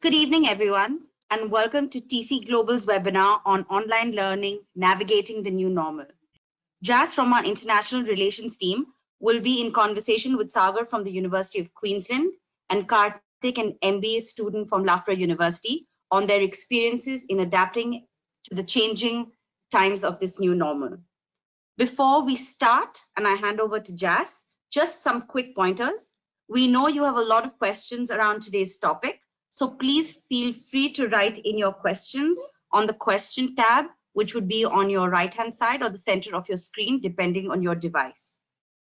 Good evening, everyone, and welcome to TC Global's webinar on online learning, navigating the new normal. Jazz from our international relations team will be in conversation with Sagar from the University of Queensland and Karthik, an MBA student from Loughborough University, on their experiences in adapting to the changing times of this new normal. Before we start, and I hand over to Jazz, just some quick pointers. We know you have a lot of questions around today's topic, so please feel free to write in your questions on the question tab, which would be on your right-hand side or the center of your screen, depending on your device.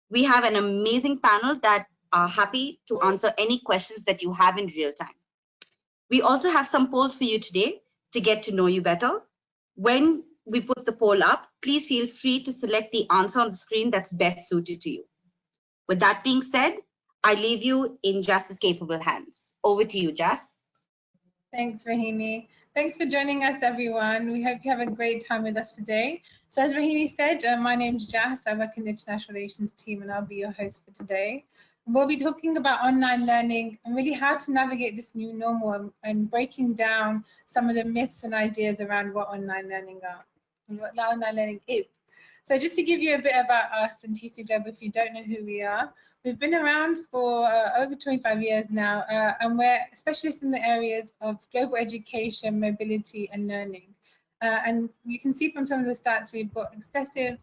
We have an amazing panel that are happy to answer any questions that you have in real time. We also have some polls for you today to get to know you better. When we put the poll up, please feel free to select the answer on the screen that's best suited to you. With that being said, I leave you in Jazz's capable hands. Over to you, Jazz. Thanks, Rahini. Thanks for joining us, everyone. We hope you have a great time with us today. So as Rahini said, my name's Jazz. I work in the International Relations team, and I'll be your host for today. We'll be talking about online learning and really how to navigate this new normal and breaking down some of the myths and ideas around what online learning are and what online learning is. So just to give you a bit about us and TC Global, if you don't know who we are, we've been around for over 25 years now, and we're specialists in the areas of global education, mobility, and learning. And you can see from some of the stats, we've got excessive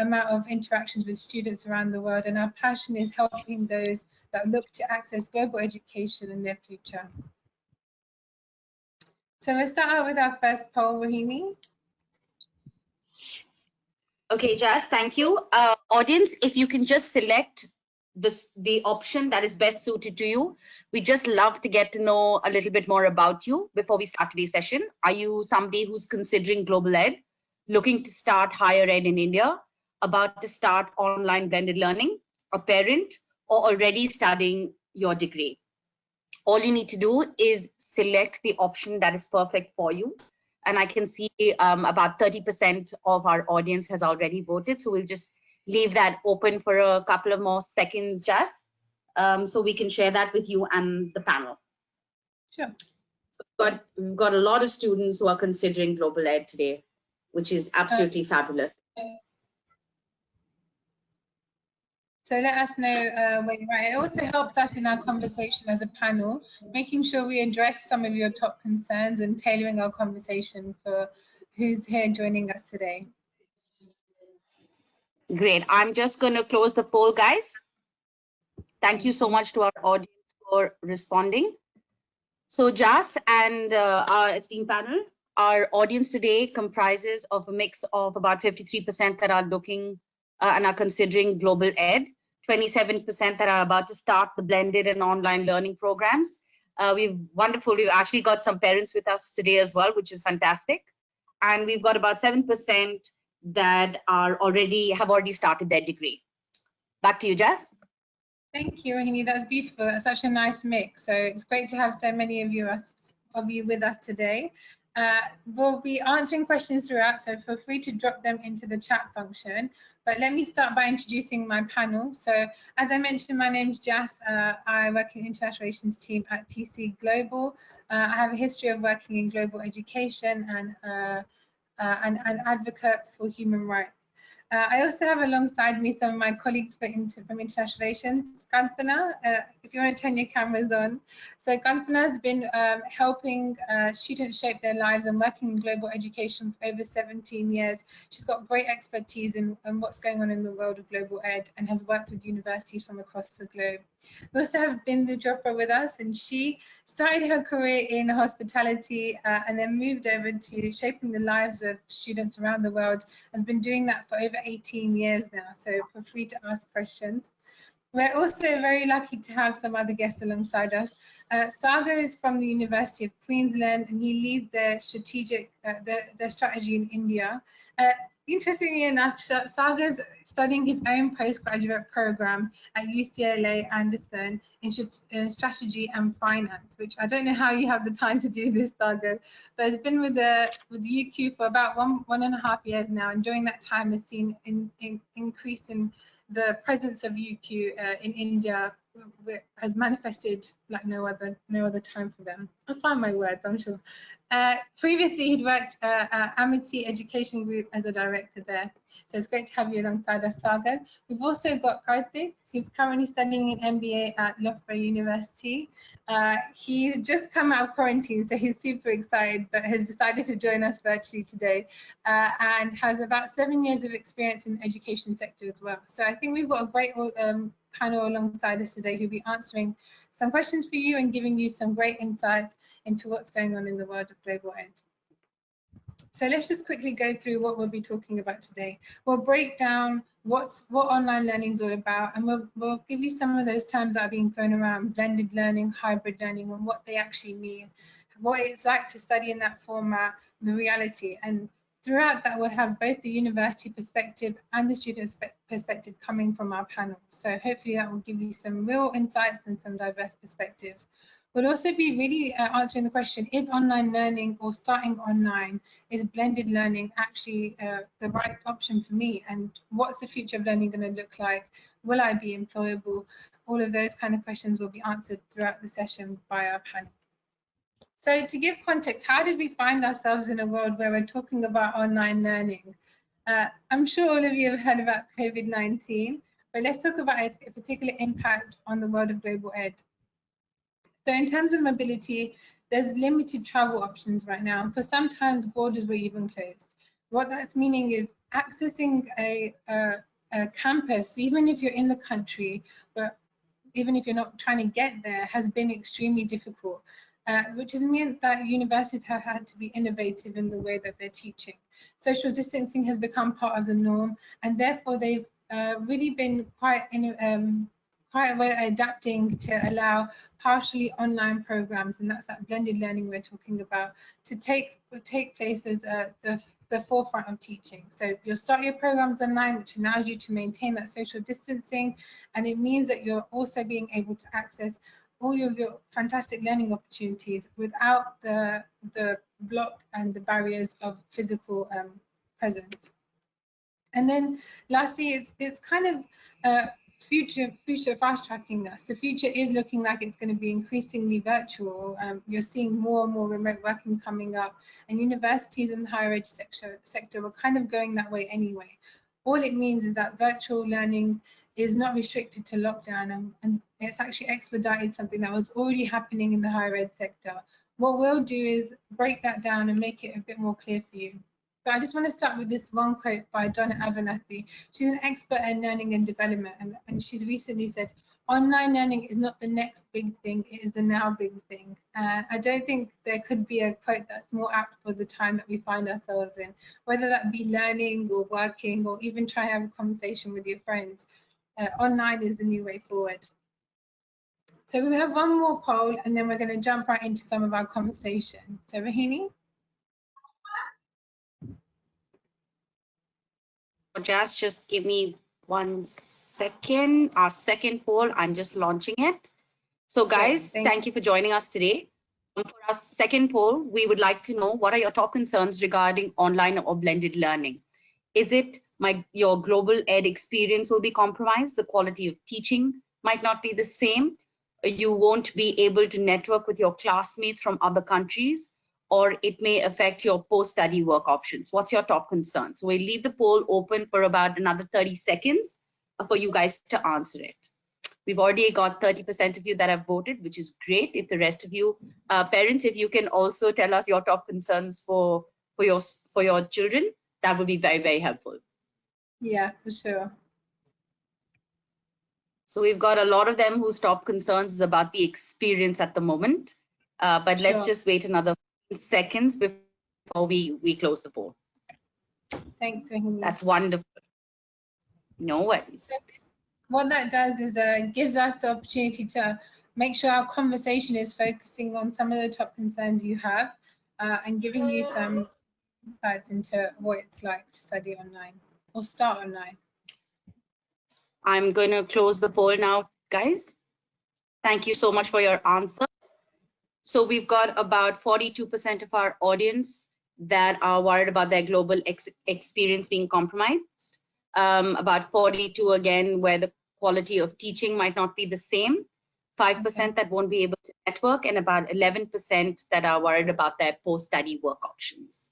amount of interactions with students around the world, and our passion is helping those that look to access global education in their future. So we'll start out with our first poll, Rahini. Okay, Jazz, thank you. Audience, if you can just select the option that is best suited to you. We just love to get to know a little bit more about you before we start today's session. Are you somebody who's considering global ed, looking to start higher ed in India, about to start online blended learning, a parent, or already studying your degree? All you need to do is select the option that is perfect for you. And I can see about 30% of our audience has already voted. So we'll just leave that open for a couple of more seconds, Jazz, so we can share that with you and the panel. Sure. So we've got a lot of students who are considering global ed today, which is absolutely fabulous. So let us know when you're right. It also helps us in our conversation as a panel, making sure we address some of your top concerns and tailoring our conversation for who's here joining us today. Great. I'm just going to close the poll, guys. Thank you so much to our audience for responding. So Jazz and our esteemed panel, our audience today comprises of a mix of about 53% that are looking and are considering global ed, 27% that are about to start the blended and online learning programs. We've actually got some parents with us today as well, which is fantastic. And we've got about 7% that have already started their degree. Back to you, Jazz. Thank you, Rahini. That's beautiful. That's such a nice mix. So it's great to have so many of you with us today. We'll be answering questions throughout, so feel free to drop them into the chat function. But let me start by introducing my panel. So as I mentioned, my name is Jazz. I work in the International Relations team at TC Global. I have a history of working in global education and an advocate for human rights. I also have alongside me some of my colleagues from International Relations. Kalpana, if you want to turn your cameras on. So Kalpana has been helping students shape their lives and working in global education for over 17 years. She's got great expertise in what's going on in the world of global ed and has worked with universities from across the globe. We also have Bindu Chopra with us, and she started her career in hospitality and then moved over to shaping the lives of students around the world. Has been doing that for over 18 years now, so feel free to ask questions. We're also very lucky to have some other guests alongside us. Sagar is from the University of Queensland, and he leads their strategy in India. Interestingly enough, Sagar's studying his own postgraduate program at UCLA Anderson in strategy and finance, which I don't know how you have the time to do this, Sagar, but has been with UQ for about one and a half years now, and during that time has seen an increase in the presence of UQ in India has manifested like no other time for them. I'll find my words, I'm sure. Previously, he'd worked at Amity Education Group as a director there. So it's great to have you alongside us, Sagar. We've also got Karthik, who's currently studying an MBA at Loughborough University. He's just come out of quarantine, so he's super excited, but has decided to join us virtually today, and has about 7 years of experience in the education sector as well. So I think we've got a great panel alongside us today who'll be answering some questions for you and giving you some great insights into what's going on in the world of global ed. So let's just quickly go through what we'll be talking about today. We'll break down what online learning is all about, and we'll give you some of those terms that are being thrown around: blended learning, hybrid learning, and what they actually mean, what it's like to study in that format, the reality. And throughout that, we'll have both the university perspective and the student perspective coming from our panel. So hopefully that will give you some real insights and some diverse perspectives. We'll also be really answering the question, is online learning or starting online, is blended learning actually the right option for me? And what's the future of learning going to look like? Will I be employable? All of those kind of questions will be answered throughout the session by our panel. So to give context, how did we find ourselves in a world where we're talking about online learning? I'm sure all of you have heard about COVID-19, but let's talk about its particular impact on the world of global ed. So in terms of mobility, there's limited travel options right now. And for some times, borders were even closed. What that's meaning is accessing a campus, even if you're in the country, but even if you're not trying to get there, has been extremely difficult, which has meant that universities have had to be innovative in the way that they're teaching. Social distancing has become part of the norm, and therefore they've really been quite well adapting to allow partially online programs, and that's that blended learning we're talking about, to take place as the forefront of teaching. So you'll start your programs online, which allows you to maintain that social distancing, and it means that you're also being able to access all of your fantastic learning opportunities without the block and the barriers of physical presence. And then lastly, it's kind of future fast tracking us. The future is looking like it's going to be increasingly virtual. You're seeing more and more remote working coming up, and universities and the higher ed sector were kind of going that way anyway. All it means is that virtual learning is not restricted to lockdown, and it's actually expedited something that was already happening in the higher ed sector. What we'll do is break that down and make it a bit more clear for you. But I just want to start with this one quote by Donna Abernathy. She's an expert in learning and development, and she's recently said, online learning is not the next big thing, it is the now big thing. I don't think there could be a quote that's more apt for the time that we find ourselves in, whether that be learning or working or even trying to have a conversation with your friends. Online is the new way forward. So we have one more poll, and then we're going to jump right into some of our conversation. So Rahini? Just give me 1 second. Our second poll, I'm just launching it. So guys, thank you for joining us today. For our second poll, we would like to know, what are your top concerns regarding online or blended learning? Is it your global ed experience will be compromised? The quality of teaching might not be the same. You won't be able to network with your classmates from other countries, or it may affect your post-study work options. What's your top concern? So we'll leave the poll open for about another 30 seconds for you guys to answer it. We've already got 30% of you that have voted, which is great. If the rest of you parents, if you can also tell us your top concerns for your children, that would be very, very helpful. Yeah, for sure. So we've got a lot of them whose top concerns is about the experience at the moment. But let's just wait another seconds before we close the poll. Thanks, Rahimi. That's wonderful. No worries. So what that does is gives us the opportunity to make sure our conversation is focusing on some of the top concerns you have, and giving you some insights into what it's like to study online or start online. I'm going to close the poll now, guys. Thank you so much for your answers. So we've got about 42% of our audience that are worried about their global experience being compromised. About 42 again, where the quality of teaching might not be the same, 5% that won't be able to network, and about 11% that are worried about their post-study work options.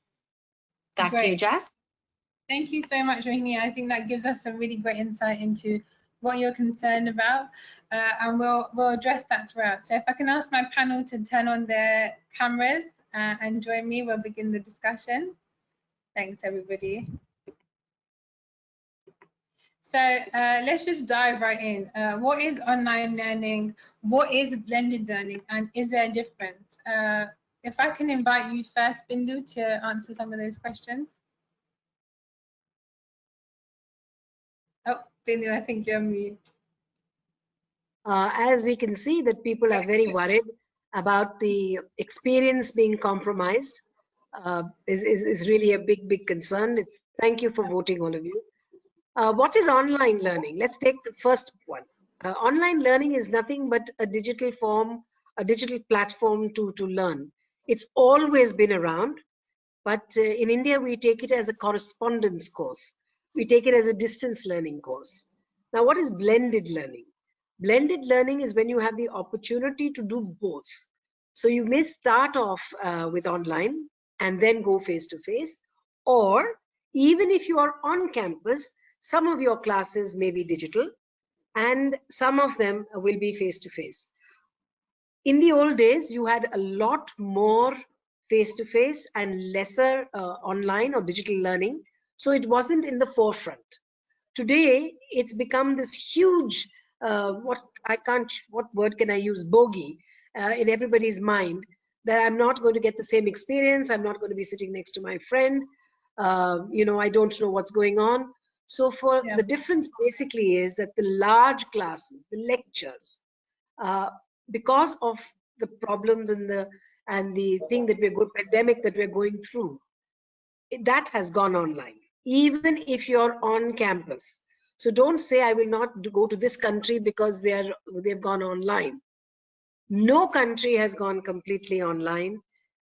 Back to you, Great. Jazz. Thank you so much, Rohini. I think that gives us some really great insight into what you're concerned about, and we'll address that throughout. So if I can ask my panel to turn on their cameras and join me, we'll begin the discussion. Thanks, everybody. So let's just dive right in. What is online learning? What is blended learning? And is there a difference? If I can invite you first, Bindu, to answer some of those questions. Oh, Bindu, I think you're on mute. As we can see that people are very worried about the experience being compromised, is really a big concern. Thank you for voting, all of you. What is online learning? Let's take the first one. Online learning is nothing but a digital form, a digital platform to learn. It's always been around, but in India, we take it as a correspondence course. We take it as a distance learning course. Now, what is blended learning? Blended learning is when you have the opportunity to do both. So you may start off with online and then go face-to-face, or even if you are on campus, some of your classes may be digital and some of them will be face-to-face. In the old days, you had a lot more face-to-face and lesser online or digital learning. So it wasn't in the forefront. Today, it's become this huge, what word can I use, bogey in everybody's mind, that I'm not going to get the same experience. I'm not going to be sitting next to my friend. I don't know what's going on. So the difference basically is that the large classes, the lectures, because of the problems and the thing that pandemic that we're going through, that has gone online, even if you're on campus. So don't say I will not go to this country because they've gone online. No country has gone completely online.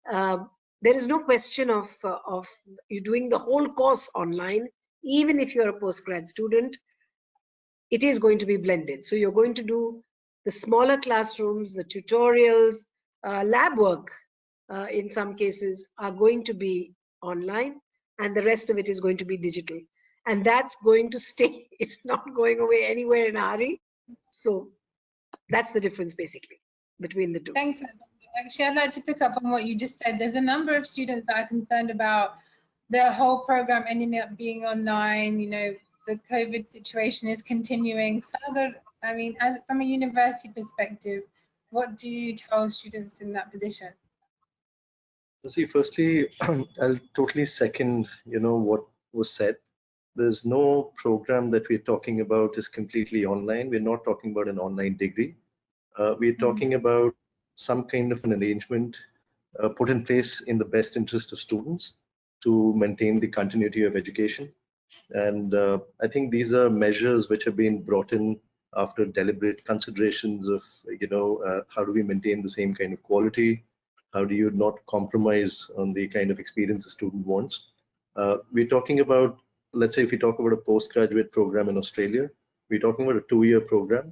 There is no question of you doing the whole course online, even if you're a postgrad student. It is going to be blended. So you're going to do the smaller classrooms, the tutorials, lab work in some cases are going to be online, and the rest of it is going to be digital. And that's going to stay. It's not going away anywhere in a hurry. So that's the difference basically between the two. Thanks. Actually, I'd like to pick up on what you just said. There's a number of students that are concerned about the whole program ending up being online. The COVID situation is continuing. Sagar, I mean, from a university perspective, what do you tell students in that position? See, firstly, I'll totally second, what was said. There's no program that we're talking about is completely online. We're not talking about an online degree. We're talking about some kind of an arrangement put in place in the best interest of students to maintain the continuity of education. And I think these are measures which have been brought in after deliberate considerations of, how do we maintain the same kind of quality? How do you not compromise on the kind of experience a student wants? We're talking about, let's say if we talk about a postgraduate program in Australia, we're talking about a 2-year program.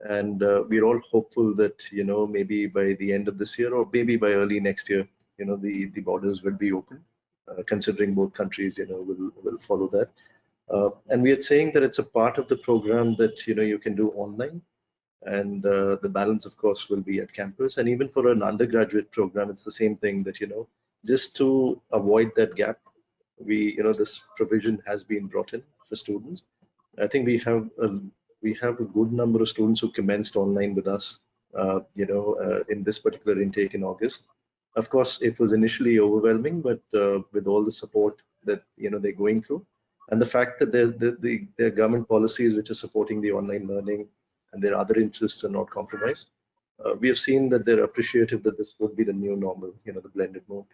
And we're all hopeful that, maybe by the end of this year or maybe by early next year, the borders will be open, considering both countries, will follow that. And we are saying that it's a part of the program that, you can do online, and the balance, of course, will be at campus. And even for an undergraduate program, it's the same thing that, just to avoid that gap, this provision has been brought in for students. I think we have a good number of students who commenced online with us, in this particular intake in August. Of course, it was initially overwhelming, but with all the support that they're going through, and the fact that there are government policies which are supporting the online learning, and their other interests are not compromised, we have seen that they're appreciative that this would be the new normal, the blended mode.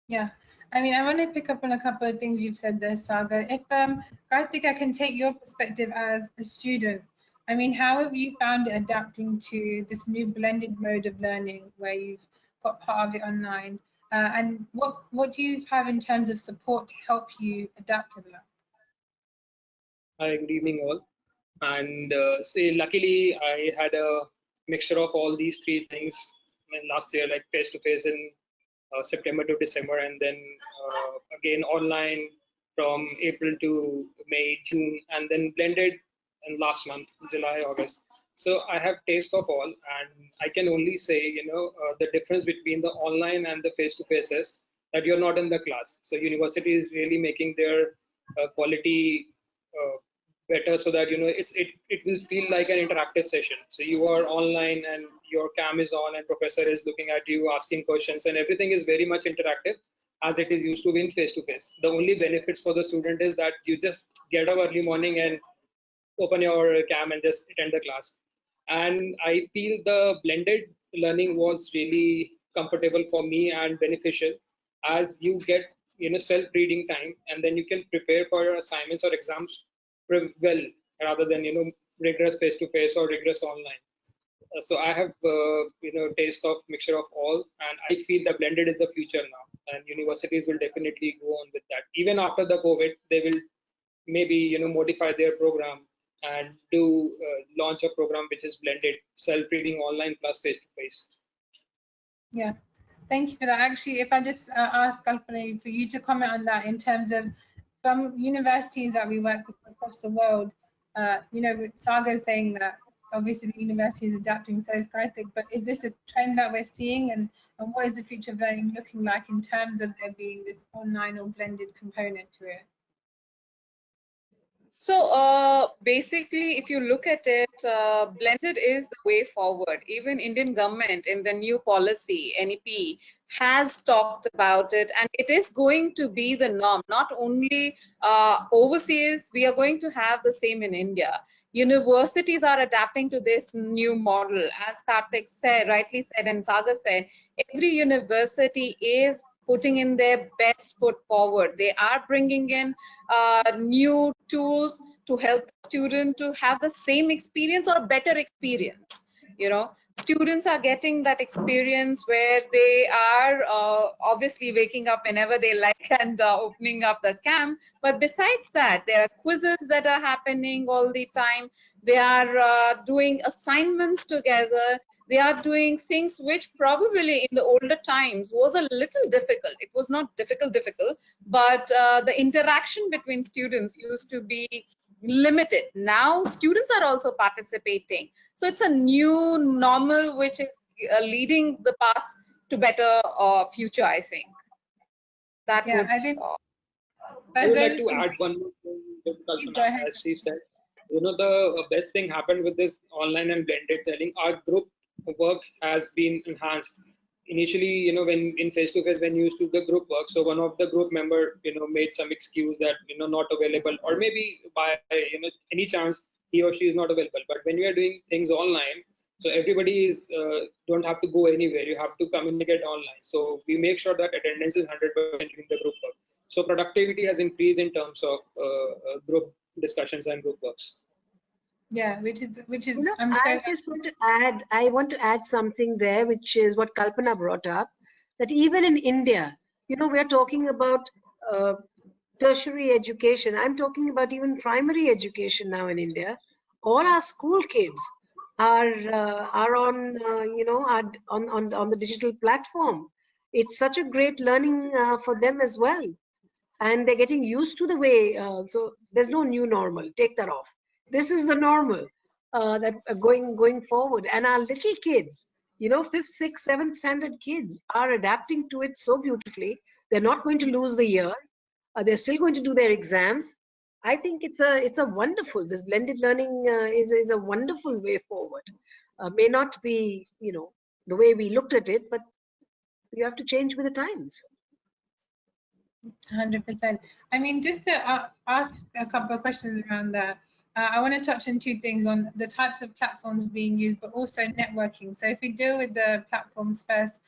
Yeah, I mean, I want to pick up on a couple of things you've said there, Saga. If Karthik, I can take your perspective as a student. I mean, how have you found it adapting to this new blended mode of learning where you've got part of it online? And what do you have in terms of support to help you adapt to that? Hi, good evening all. And say, luckily, I had a mixture of all these three things last year, like face to face in September to December, and then again online from April to May, June, and then blended in last month, July, August. So I have taste of all, and I can only say, the difference between the online and the face-to-face is that you're not in the class. So university is really making their quality better, so that it will feel like an interactive session. So you are online and your cam is on and professor is looking at you, asking questions, and everything is very much interactive as it is used to be in face to face. The only benefits for the student is that you just get up early morning and open your cam and just attend the class. And I feel the blended learning was really comfortable for me and beneficial, as you get self-reading time, and then you can prepare for your assignments or exams well, rather than rigorous face-to-face or rigorous online. So I have taste of mixture of all, and I feel that blended is the future now, and universities will definitely go on with that. Even after the COVID, they will maybe modify their program and do launch a program which is blended, self-reading online plus face-to-face. Yeah, thank you for that. Actually, if I just ask Kalpana for you to comment on that in terms of some universities that we work with across the world, Saga is saying that obviously the university is adapting, so is Karthik, but is this a trend that we're seeing, and what is the future of learning looking like in terms of there being this online or blended component to it? So basically, if you look at it, blended is the way forward. Even Indian government in the new policy, NEP, has talked about it, and it is going to be the norm. Not only overseas, we are going to have the same in India. Universities are adapting to this new model. As Karthik said, rightly said, and Sagar said, every university is putting in their best foot forward. They are bringing in new tools to help the student to have the same experience or a better experience. Students are getting that experience where they are obviously waking up whenever they like and opening up the cam. But besides that, there are quizzes that are happening all the time. They are doing assignments together. They are doing things which probably in the older times was a little difficult. It was not difficult, but the interaction between students used to be limited. Now students are also participating. So it's a new normal which is leading the path to better future, I think. That Yeah, would. I think. I would like to add one more thing with Please go Kalpana, ahead. as she said. The best thing happened with this online and blended learning. Our group work has been enhanced. Initially, when in face-to-face, when you used to do the group work, so one of the group member, made some excuse that, not available, or maybe by, any chance he or she is not available. But when we are doing things online, so everybody is don't have to go anywhere. You have to communicate online. So we make sure that attendance is 100% during the group work. So productivity has increased in terms of group discussions and group works. Yeah, which is I want to add something there, which is what Kalpana brought up, that even in India, we're talking about tertiary education. I'm talking about even primary education now in India. All our school kids are on, are on the digital platform. It's such a great learning for them as well, and they're getting used to the way. So there's no new normal. Take that off. This is the normal that going forward. And our little kids, fifth, sixth, seventh standard kids are adapting to it so beautifully. They're not going to lose the year. They're still going to do their exams. I think it's a wonderful. This blended learning is a wonderful way forward. May not be the way we looked at it, but you have to change with the times. 100%. I mean, just to ask a couple of questions around that, I want to touch on two things: on the types of platforms being used, but also networking. So if we deal with the platforms first,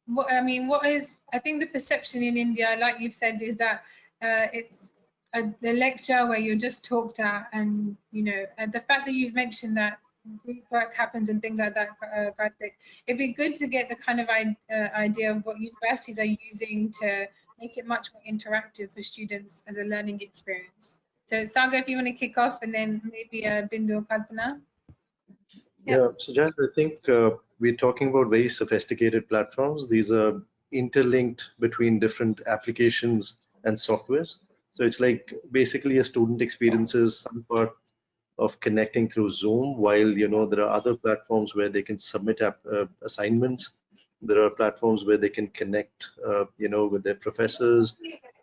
what is, I think the perception in India, like you've said, is that it's a lecture where you're just talked at, and the fact that you've mentioned that group work happens and things like that, Karthik, it'd be good to get the kind of idea of what universities are using to make it much more interactive for students as a learning experience. So Saga, if you want to kick off, and then maybe Bindu or Kalpana. Yeah, so Jan, I think we're talking about very sophisticated platforms. These are interlinked between different applications and softwares. So it's like basically a student experiences some part of connecting through Zoom, while there are other platforms where they can submit assignments. There are platforms where they can connect, with their professors,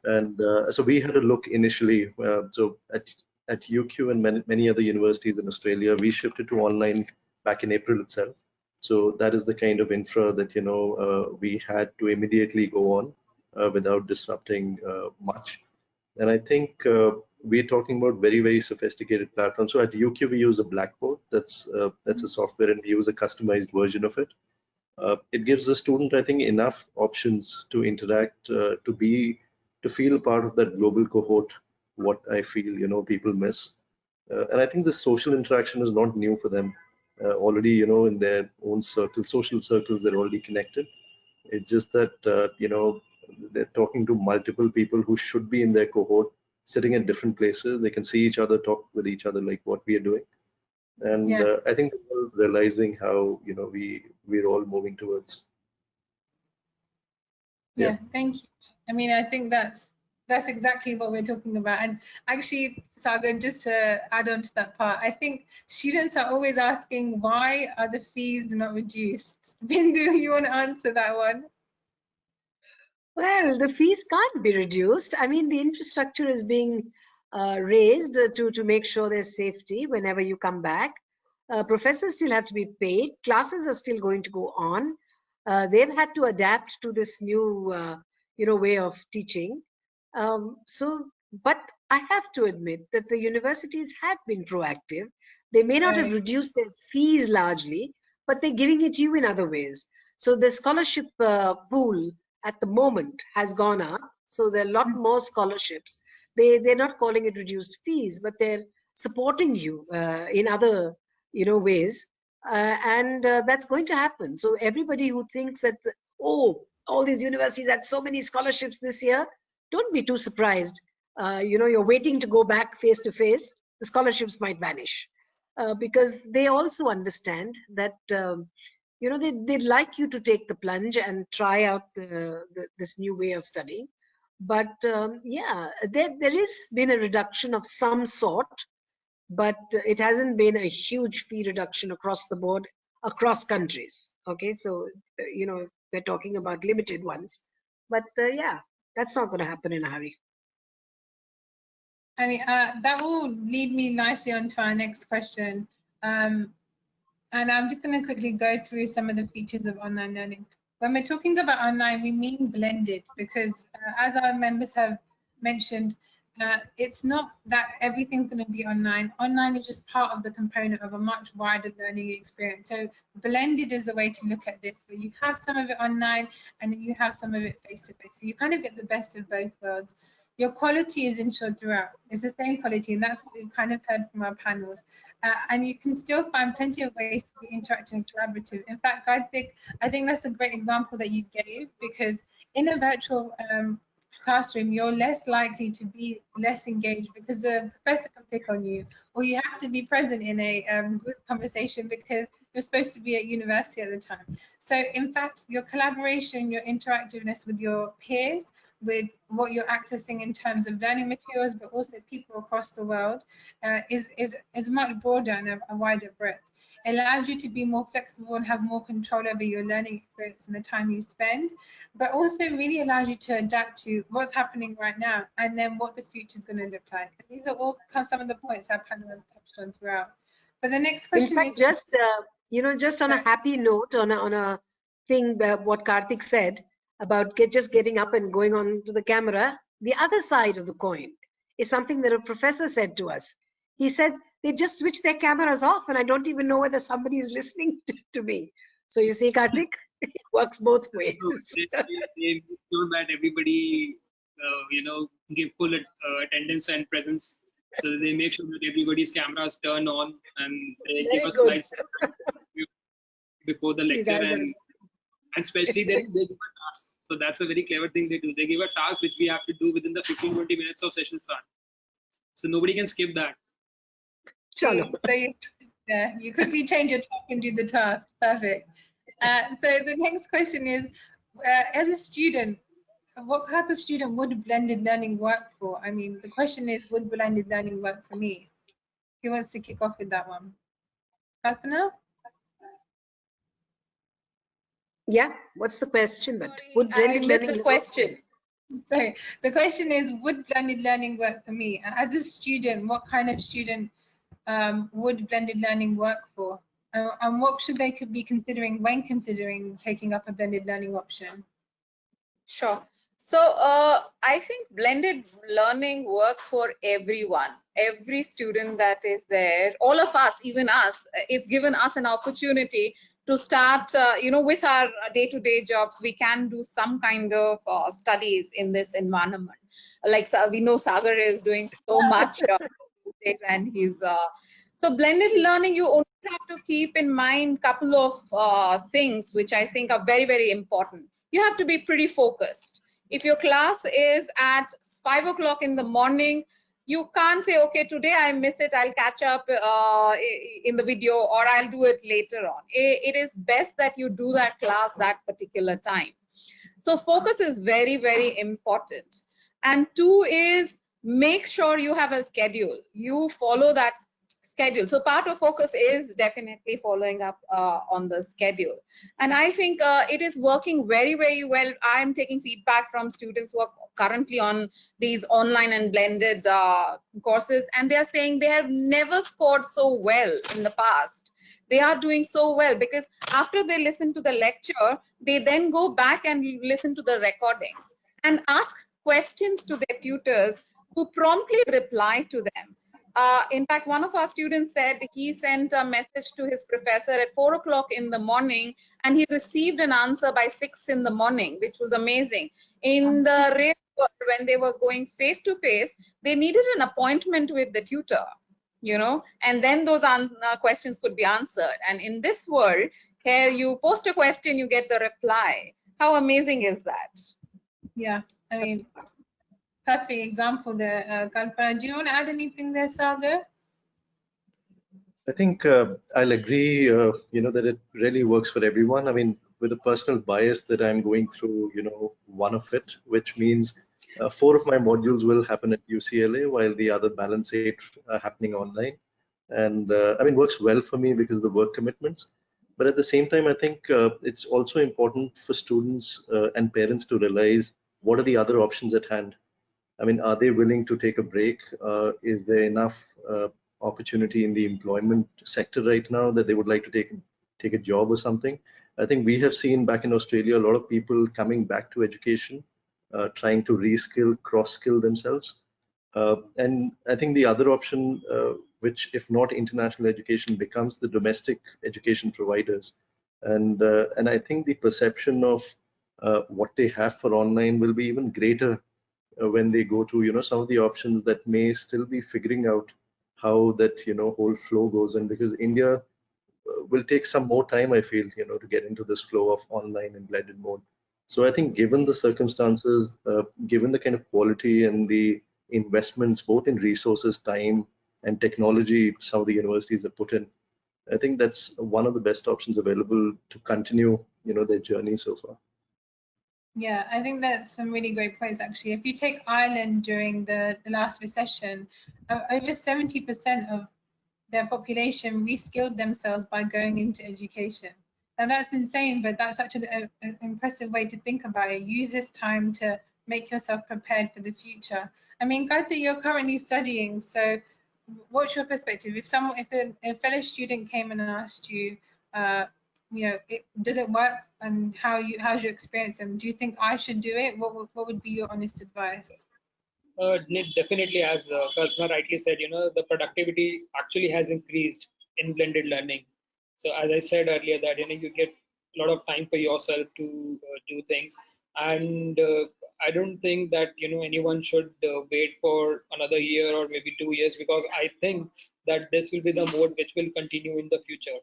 and so we had a look initially. So at UQ and many other universities in Australia, we shifted to online back in April itself. So that is the kind of infra that we had to immediately go on without disrupting much. And I think we're talking about very sophisticated platforms. So at UQ we use a Blackboard. That's a software, and we use a customized version of it. It gives the student, I think, enough options to interact, to feel part of that global cohort. What I feel, people miss, and I think the social interaction is not new for them. Already, in their own social circles, they're already connected. It's just that they're talking to multiple people who should be in their cohort, sitting at different places. They can see each other, talk with each other, like what we are doing. And Yeah. I think we're realizing how we're all moving towards. Yeah, thank you. I mean, I think that's exactly what we're talking about. And actually, Sagar, just to add on to that part, I think students are always asking, why are the fees not reduced? Bindu, you want to answer that one? Well, the fees can't be reduced. I mean, the infrastructure is being raised to make sure there's safety whenever you come back. Professors still have to be paid. Classes are still going to go on. They've had to adapt to this new, way of teaching. But I have to admit that the universities have been proactive. They may not have Right. reduced their fees largely, but they're giving it to you in other ways. So the scholarship pool at the moment has gone up. So there are a lot more scholarships. They're not calling it reduced fees, but they're supporting you in other ways, and that's going to happen. So everybody who thinks that all these universities had so many scholarships this year, don't be too surprised. You're waiting to go back face to face. The scholarships might vanish because they also understand that. They'd like you to take the plunge and try out this new way of studying. But yeah, there is been a reduction of some sort, but it hasn't been a huge fee reduction across the board, across countries. Okay, so, we're talking about limited ones. But yeah, that's not going to happen in a hurry. I mean, that will lead me nicely on to our next question. And I'm just going to quickly go through some of the features of online learning. When we're talking about online, we mean blended, because as our members have mentioned, it's not that everything's going to be online. Online is just part of the component of a much wider learning experience. So blended is the way to look at this, where you have some of it online and then you have some of it face-to-face. So you kind of get the best of both worlds. Your quality is ensured throughout. It's the same quality, and that's what we've kind of heard from our panels. And you can still find plenty of ways to be interactive and collaborative. In fact, I think that's a great example that you gave, because in a virtual classroom, you're less likely to be less engaged because the professor can pick on you, or you have to be present in a group conversation because you're supposed to be at university at the time. So in fact, your collaboration, your interactiveness with your peers, with what you're accessing in terms of learning materials, but also people across the world, is much broader and a wider breadth. It allows you to be more flexible and have more control over your learning experience and the time you spend, but also really allows you to adapt to what's happening right now and then what the future is going to look like. And these are all some of the points our panel have touched on throughout. But the next In question fact, is, just on a happy note, on a thing, what Karthik said about just getting up and going on to the camera, the other side of the coin is something that a professor said to us. He said they just switch their cameras off, and I don't even know whether somebody is listening to me. So you see, Karthik, it works both ways. They make sure that everybody, give full attendance and presence. So they make sure that everybody's cameras turn on, and they give Very us good. slides before the You lecture, guys and especially they give a task. So that's a very clever thing they do. They give a task which we have to do within the 15-20 minutes of session start. So nobody can skip that. Chalo. So you quickly change your talk and do the task. Perfect. So the next question is, as a student, what type of student would blended learning work for? I mean, the question is, would blended learning work for me? Who wants to kick off with that one? Kalpana? Yeah, what's the question? But Sorry, would I blended missed learning the work for question. you? So the question is, would blended learning work for me? As a student, what kind of student would blended learning work for? And what should they could be considering when considering taking up a blended learning option? Sure. So I think blended learning works for everyone. Every student that is there, all of us, even us, it's given us an opportunity to start, with our day-to-day jobs. We can do some kind of studies in this environment. Like we know Sagar is doing so much these days, and he's so blended learning. You only have to keep in mind couple of things which I think are very, very important. You have to be pretty focused. If your class is at 5 o'clock in the morning, you can't say, okay, today I miss it, I'll catch up in the video, or I'll do it later on. It is best that you do that class that particular time. So focus is very, very important. And two is, make sure you have a schedule. You follow that schedule. So part of focus is definitely following up on the schedule. And I think it is working very, very well. I'm taking feedback from students who are currently on these online and blended courses, and they're saying they have never scored so well in the past. They are doing so well because after they listen to the lecture, they then go back and listen to the recordings and ask questions to their tutors, who promptly reply to them. In fact, one of our students said he sent a message to his professor at 4 o'clock in the morning, and he received an answer by 6 in the morning, which was amazing. In the real world, when they were going face to face, they needed an appointment with the tutor, and then those questions could be answered. And in this world, here you post a question, you get the reply. How amazing is that? Yeah, I mean, perfect example there, Kalpana. Do you want to add anything there, Sagar? I think I'll agree, that it really works for everyone. I mean, with a personal bias that I'm going through, one of it, which means 4 of my modules will happen at UCLA, while the other balance 8 are happening online. And I mean, works well for me because of the work commitments. But at the same time, I think it's also important for students and parents to realize what are the other options at hand. I mean, are they willing to take a break? Is there enough opportunity in the employment sector right now that they would like to take a job or something? I think we have seen back in Australia a lot of people coming back to education, trying to reskill, cross-skill themselves. And I think the other option, which if not international education, becomes the domestic education providers. And I think the perception of what they have for online will be even greater when they go to some of the options that may still be figuring out how that whole flow goes. And because India will take some more time, I feel, to get into this flow of online and blended mode. So I think given the circumstances, given the kind of quality and the investments both in resources, time and technology some of the universities have put in, I think that's one of the best options available to continue their journey so far. Yeah, I think that's some really great points, actually. If you take Ireland during the last recession, over 70% of their population reskilled themselves by going into education. Now that's insane, but that's such an impressive way to think about it. Use this time to make yourself prepared for the future. I mean, Gayatri, you're currently studying, so what's your perspective? If a fellow student came and asked you, does it work, and how's your experience, and do you think I should do it? What would be your honest advice? Definitely, as Kalpana rightly said, the productivity actually has increased in blended learning. So as I said earlier, that you get a lot of time for yourself to do things, and I don't think that anyone should wait for another year or maybe 2 years, because I think that this will be the mode which will continue in the future.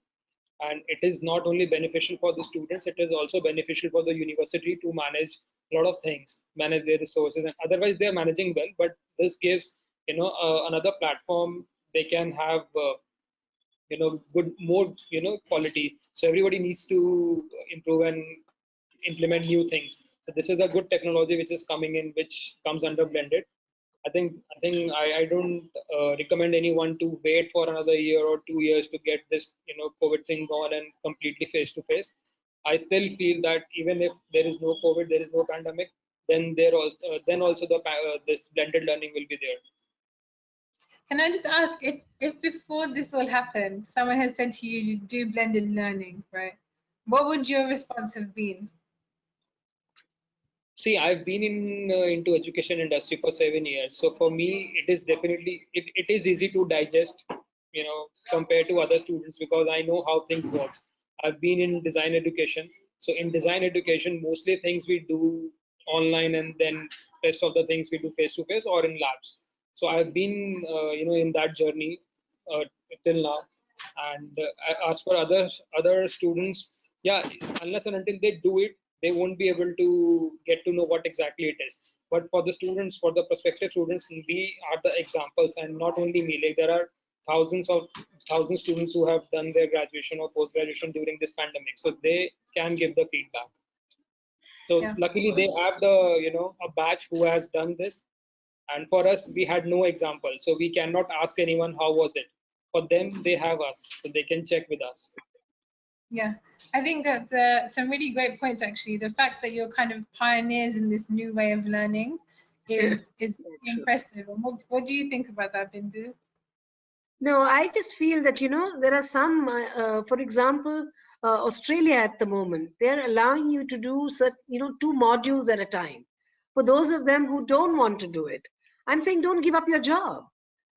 And it is not only beneficial for the students, it is also beneficial for the university to manage a lot of things, manage their resources, and otherwise they are managing well, but this gives another platform, they can have good, more quality. So everybody needs to improve and implement new things. So this is a good technology which is coming in, which comes under blended. I don't recommend anyone to wait for another year or 2 years to get this COVID thing gone and completely face to face. I still feel that even if there is no COVID, there is no pandemic, then also this blended learning will be there. Can I just ask if before this all happened, someone had said to you do blended learning, right? What would your response have been? See, I've been into education industry for 7 years. So for me, it is definitely, it is easy to digest, compared to other students, because I know how things works. I've been in design education. So in design education, mostly things we do online, and then rest of the things we do face to face or in labs. So I've been, in that journey uh, till now. And as for other students, yeah, unless and until they do it, they won't be able to get to know what exactly it is. But for the students, for the prospective students, we are the examples, and not only me. Like, there are thousands students who have done their graduation or post graduation during this pandemic, so they can give the feedback. So Yeah. luckily, they have the a batch who has done this, and for us, we had no example, so we cannot ask anyone how was it. For them, they have us, so they can check with us. Yeah, I think that's some really great points actually. The fact that you're kind of pioneers in this new way of learning is True. impressive. And what do you think about that, Bindu? No, I just feel that, there are some, for example, Australia at the moment, they're allowing you to do, two modules at a time. For those of them who don't want to do it, I'm saying don't give up your job.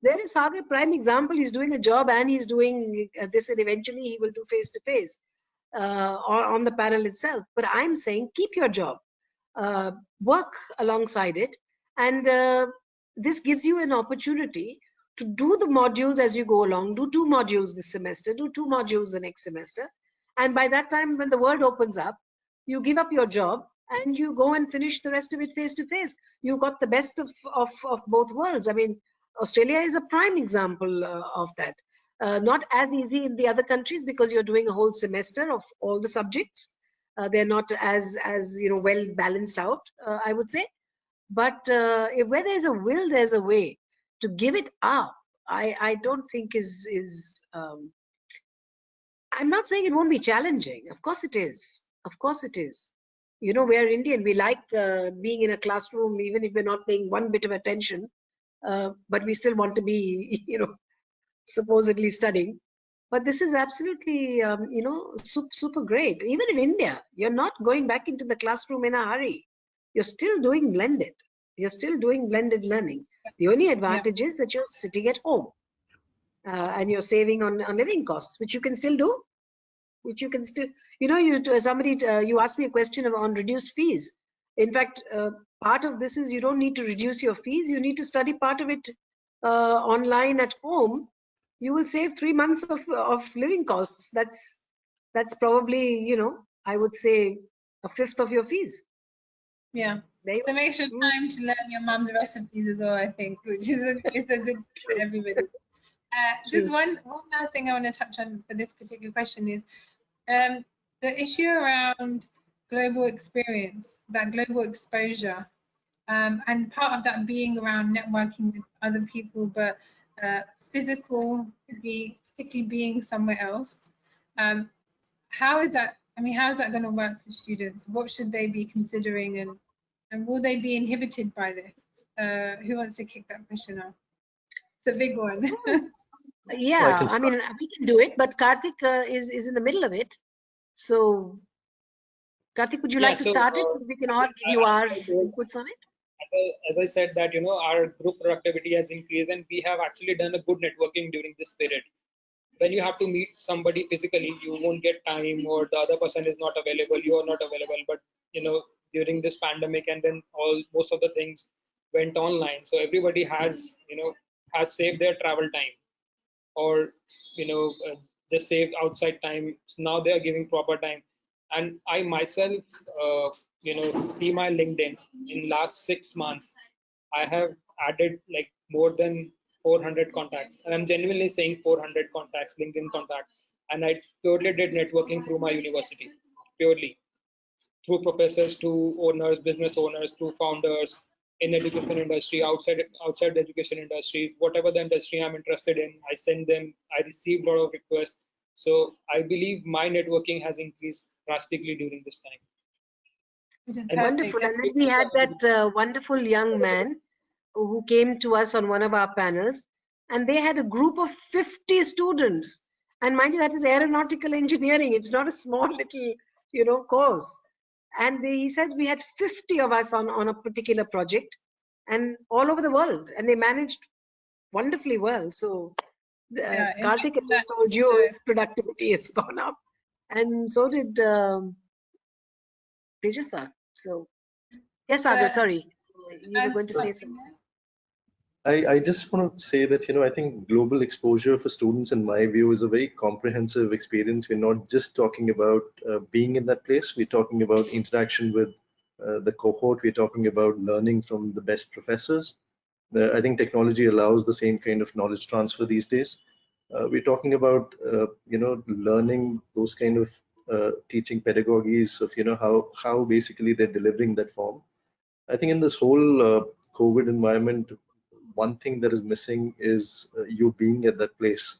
There is Sagar, prime example. He's doing a job and he's doing this, and eventually he will do face to face or on the panel itself. But I'm saying keep your job, work alongside it, and this gives you an opportunity to do the modules as you go along. Do 2 modules this semester, do 2 modules the next semester, and by that time, when the world opens up, you give up your job and you go and finish the rest of it face to face. You got the best of both worlds. I mean, Australia is a prime example of that. Not as easy in the other countries because you're doing a whole semester of all the subjects. They're not as well balanced out, I would say. But where there's a will, there's a way. To give it up, I don't think is. I'm not saying it won't be challenging. Of course it is. Of course it is. We're Indian. We like being in a classroom, even if we're not paying one bit of attention. But we still want to be, supposedly studying. But this is absolutely, super great. Even in India, you're not going back into the classroom in a hurry. You're still doing blended. You're still doing blended learning. The only advantage is that you're sitting at home and you're saving on living costs, which you can still do. Which you can still, you asked me a question on reduced fees. In fact, part of this is you don't need to reduce your fees. You need to study part of it online at home. You will save 3 months of living costs. That's probably, I would say a fifth of your fees. Yeah. There you So make sure time to learn your mum's recipes as well, I think, which is it's a good tip for everybody. Just one last thing I want to touch on for this particular question is the issue around global experience, that global exposure, and part of that being around networking with other people, but physically being somewhere else. How is that? I mean, how is that going to work for students? What should they be considering, and will they be inhibited by this? Who wants to kick that question off? It's a big one. Yeah, can I mean, we can do it, but Karthik is in the middle of it. So, Karthik, would you Yeah. like to So start it? So we can all give you our I told, inputs on it. as I said, that our group productivity has increased, and we have actually done a good networking during this period. When you have to meet somebody physically, you won't get time, or the other person is not available, you are not available. But during this pandemic, and then most of the things went online, so everybody has saved their travel time, or just saved outside time. So now they are giving proper time. And I myself, see my LinkedIn in last 6 months, I have added like more than 400 contacts, and I'm genuinely saying 400 contacts, LinkedIn contacts, and I purely did networking through my university, purely through professors to owners, business owners, to founders in education industry, outside the education industries, whatever the industry I'm interested in, I send them. I receive a lot of requests. So I believe my networking has increased drastically during this time. Which is And perfect. Wonderful. And then we had that wonderful young man who came to us on one of our panels, and they had a group of 50 students. And mind you, that is aeronautical engineering. It's not a small little, course. And he said we had 50 of us on a particular project and all over the world. And they managed wonderfully well. So Yeah, Karthik has imagine that. just told you his productivity has gone up. And so did Tejaswa. So, yes, Sagar, The sorry. You were going to say something. I just want to say that, I think global exposure for students, in my view, is a very comprehensive experience. We're not just talking about being in that place. We're talking about interaction with the cohort. We're talking about learning from the best professors. I think technology allows the same kind of knowledge transfer these days. We're talking about, learning those kind of teaching pedagogies of, how basically they're delivering that form. I think in this whole COVID environment, one thing that is missing is you being at that place.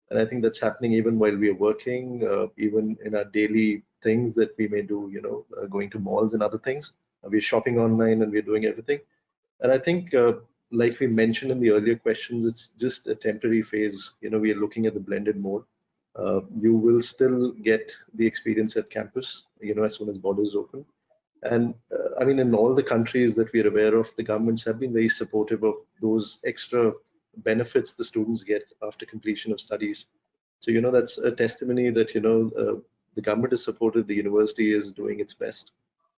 And I think that's happening even while we are working, even in our daily things that we may do, going to malls and other things. We're shopping online and we're doing everything. And I think, like we mentioned in the earlier questions, it's just a temporary phase. We are looking at the blended mode. You will still get the experience at campus, as soon as borders open. And I mean, in all the countries that we're aware of, the governments have been very supportive of those extra benefits the students get after completion of studies. So, that's a testimony that, the government is supportive, the university is doing its best.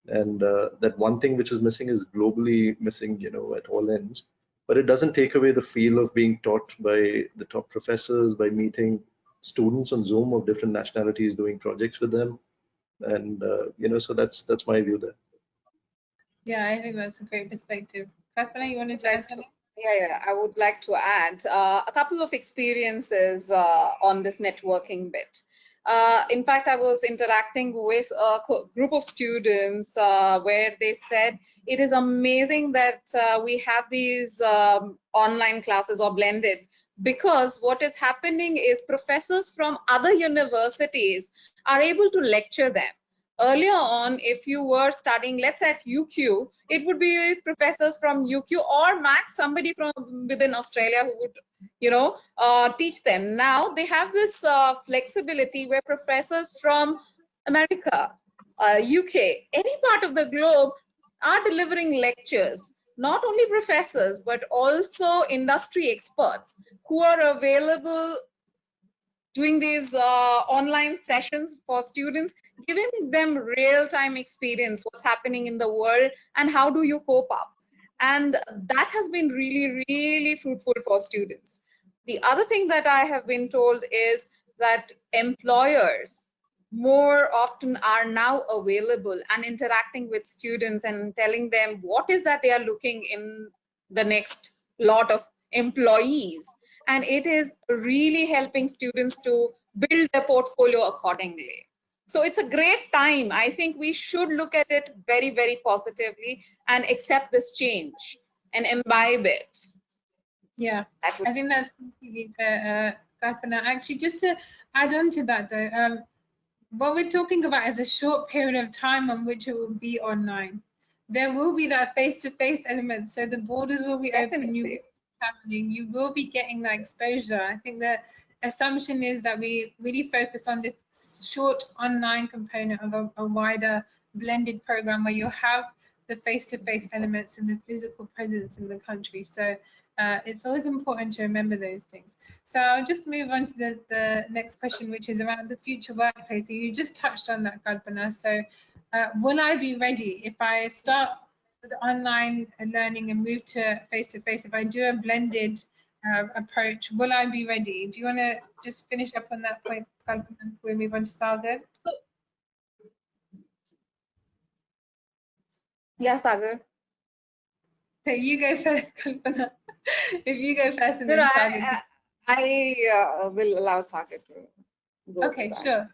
And that one thing which is missing is globally missing, at all ends. But it doesn't take away the feel of being taught by the top professors, by meeting students on Zoom of different nationalities, doing projects with them. And, so that's my view there. Yeah, I think that's a great perspective. Kalpana, you wanted to add something? Yeah, I would like to add a couple of experiences on this networking bit. In fact, I was interacting with a group of students where they said it is amazing that we have these online classes or blended, because what is happening is professors from other universities are able to lecture them. Earlier on, if you were studying, let's say at UQ, it would be professors from UQ or max somebody from within Australia who would, teach them. Now they have this flexibility where professors from America, UK, any part of the globe are delivering lectures. Not only professors, but also industry experts who are available doing these online sessions for students, giving them real-time experience, what's happening in the world and how do you cope up. And that has been really, really fruitful for students. The other thing that I have been told is that employers more often are now available and interacting with students and telling them what is that they are looking in the next lot of employees, and it is really helping students to build their portfolio accordingly. So it's a great time. I think we should look at it very, very positively and accept this change and imbibe it. Yeah, I think that's completely fair, Kalpana. Actually, just to add on to that though, what we're talking about is a short period of time on which it will be online. There will be that face-to-face element, so the borders will be open, you will be traveling, you will be getting that exposure. I think the assumption is that we really focus on this short online component of a wider blended program where you have the face-to-face elements and the physical presence in the country. So it's always important to remember those things. So I'll just move on to the next question, which is around the future workplace. So you just touched on that, Kalpana. So will I be ready if I start with online learning and move to face-to-face? If I do a blended approach, will I be ready? Do you want to just finish up on that point, Kalpana, before we move on to Sagar? Yeah, Sagar. So you go first, Kalpana. If you go first and No, then Sagar. I will allow Sagar to go to Okay, that. sure.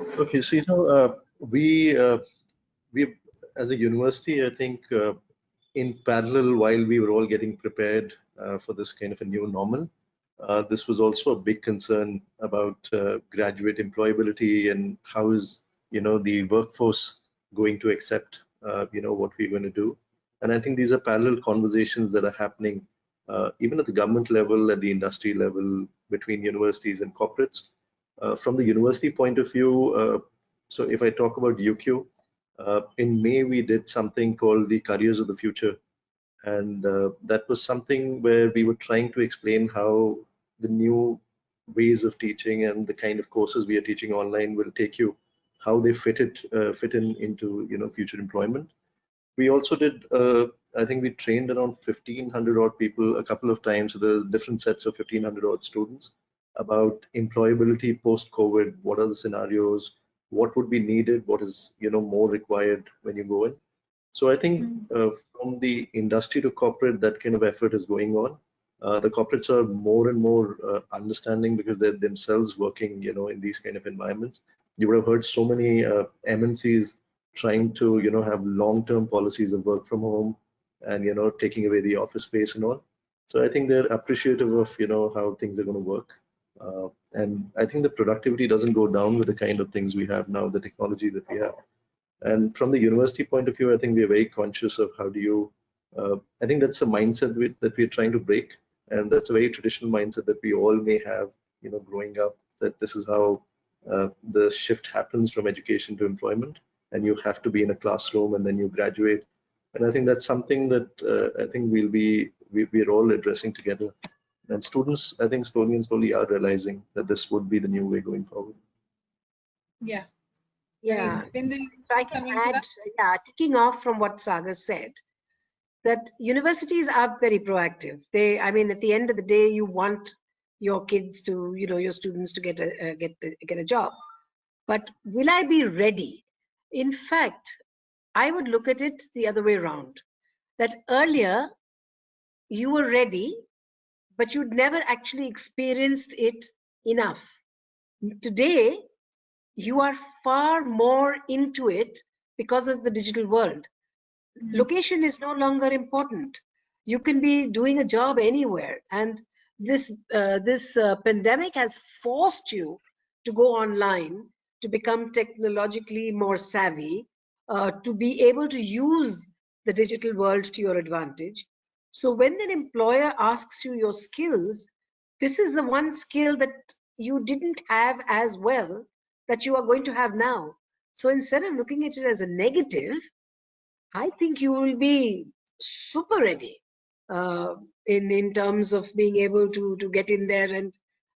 Sagar. Okay, so we as a university, I think in parallel while we were all getting prepared for this kind of a new normal, this was also a big concern about graduate employability and how is the workforce going to accept what we're going to do. And I think these are parallel conversations that are happening even at the government level, at the industry level, between universities and corporates. From the university point of view, so if I talk about UQ, in May we did something called the Careers of the Future, and that was something where we were trying to explain how the new ways of teaching and the kind of courses we are teaching online will take you, how they fit in into future employment. We also did, I think we trained around 1,500 odd people a couple of times, so the different sets of 1,500 odd students about employability post-COVID. What are the scenarios? What would be needed? What is more required when you go in? So I think from the industry to corporate, that kind of effort is going on. The corporates are more and more understanding because they're themselves working, in these kind of environments. You would have heard so many MNCs trying to, have long-term policies of work from home and, taking away the office space and all. So I think they're appreciative of, how things are going to work. And I think the productivity doesn't go down with the kind of things we have now, the technology that we have. And from the university point of view, I think we are very conscious of how do you, I think that's a mindset that we're trying to break. And that's a very traditional mindset that we all may have, growing up, that this is how the shift happens from education to employment. And you have to be in a classroom and then you graduate. And I think that's something that I think we're all addressing together. And students, I think slowly and slowly are realizing that this would be the new way going forward. Yeah. Yeah, Bindu, if I can something to add, that? yeah, ticking off from what Sagar said, that universities are very proactive. I mean, at the end of the day, you want your kids to, your students to get a job. But will I be ready? In fact, I would look at it the other way around. That earlier you were ready, but you'd never actually experienced it enough. Today, you are far more into it because of the digital world. Location is no longer important. You can be doing a job anywhere, and this pandemic has forced you to go online, to become technologically more savvy, to be able to use the digital world to your advantage. So when an employer asks you your skills, this is the one skill that you didn't have as well that you are going to have now. So instead of looking at it as a negative, I think you will be super ready in terms of being able to get in there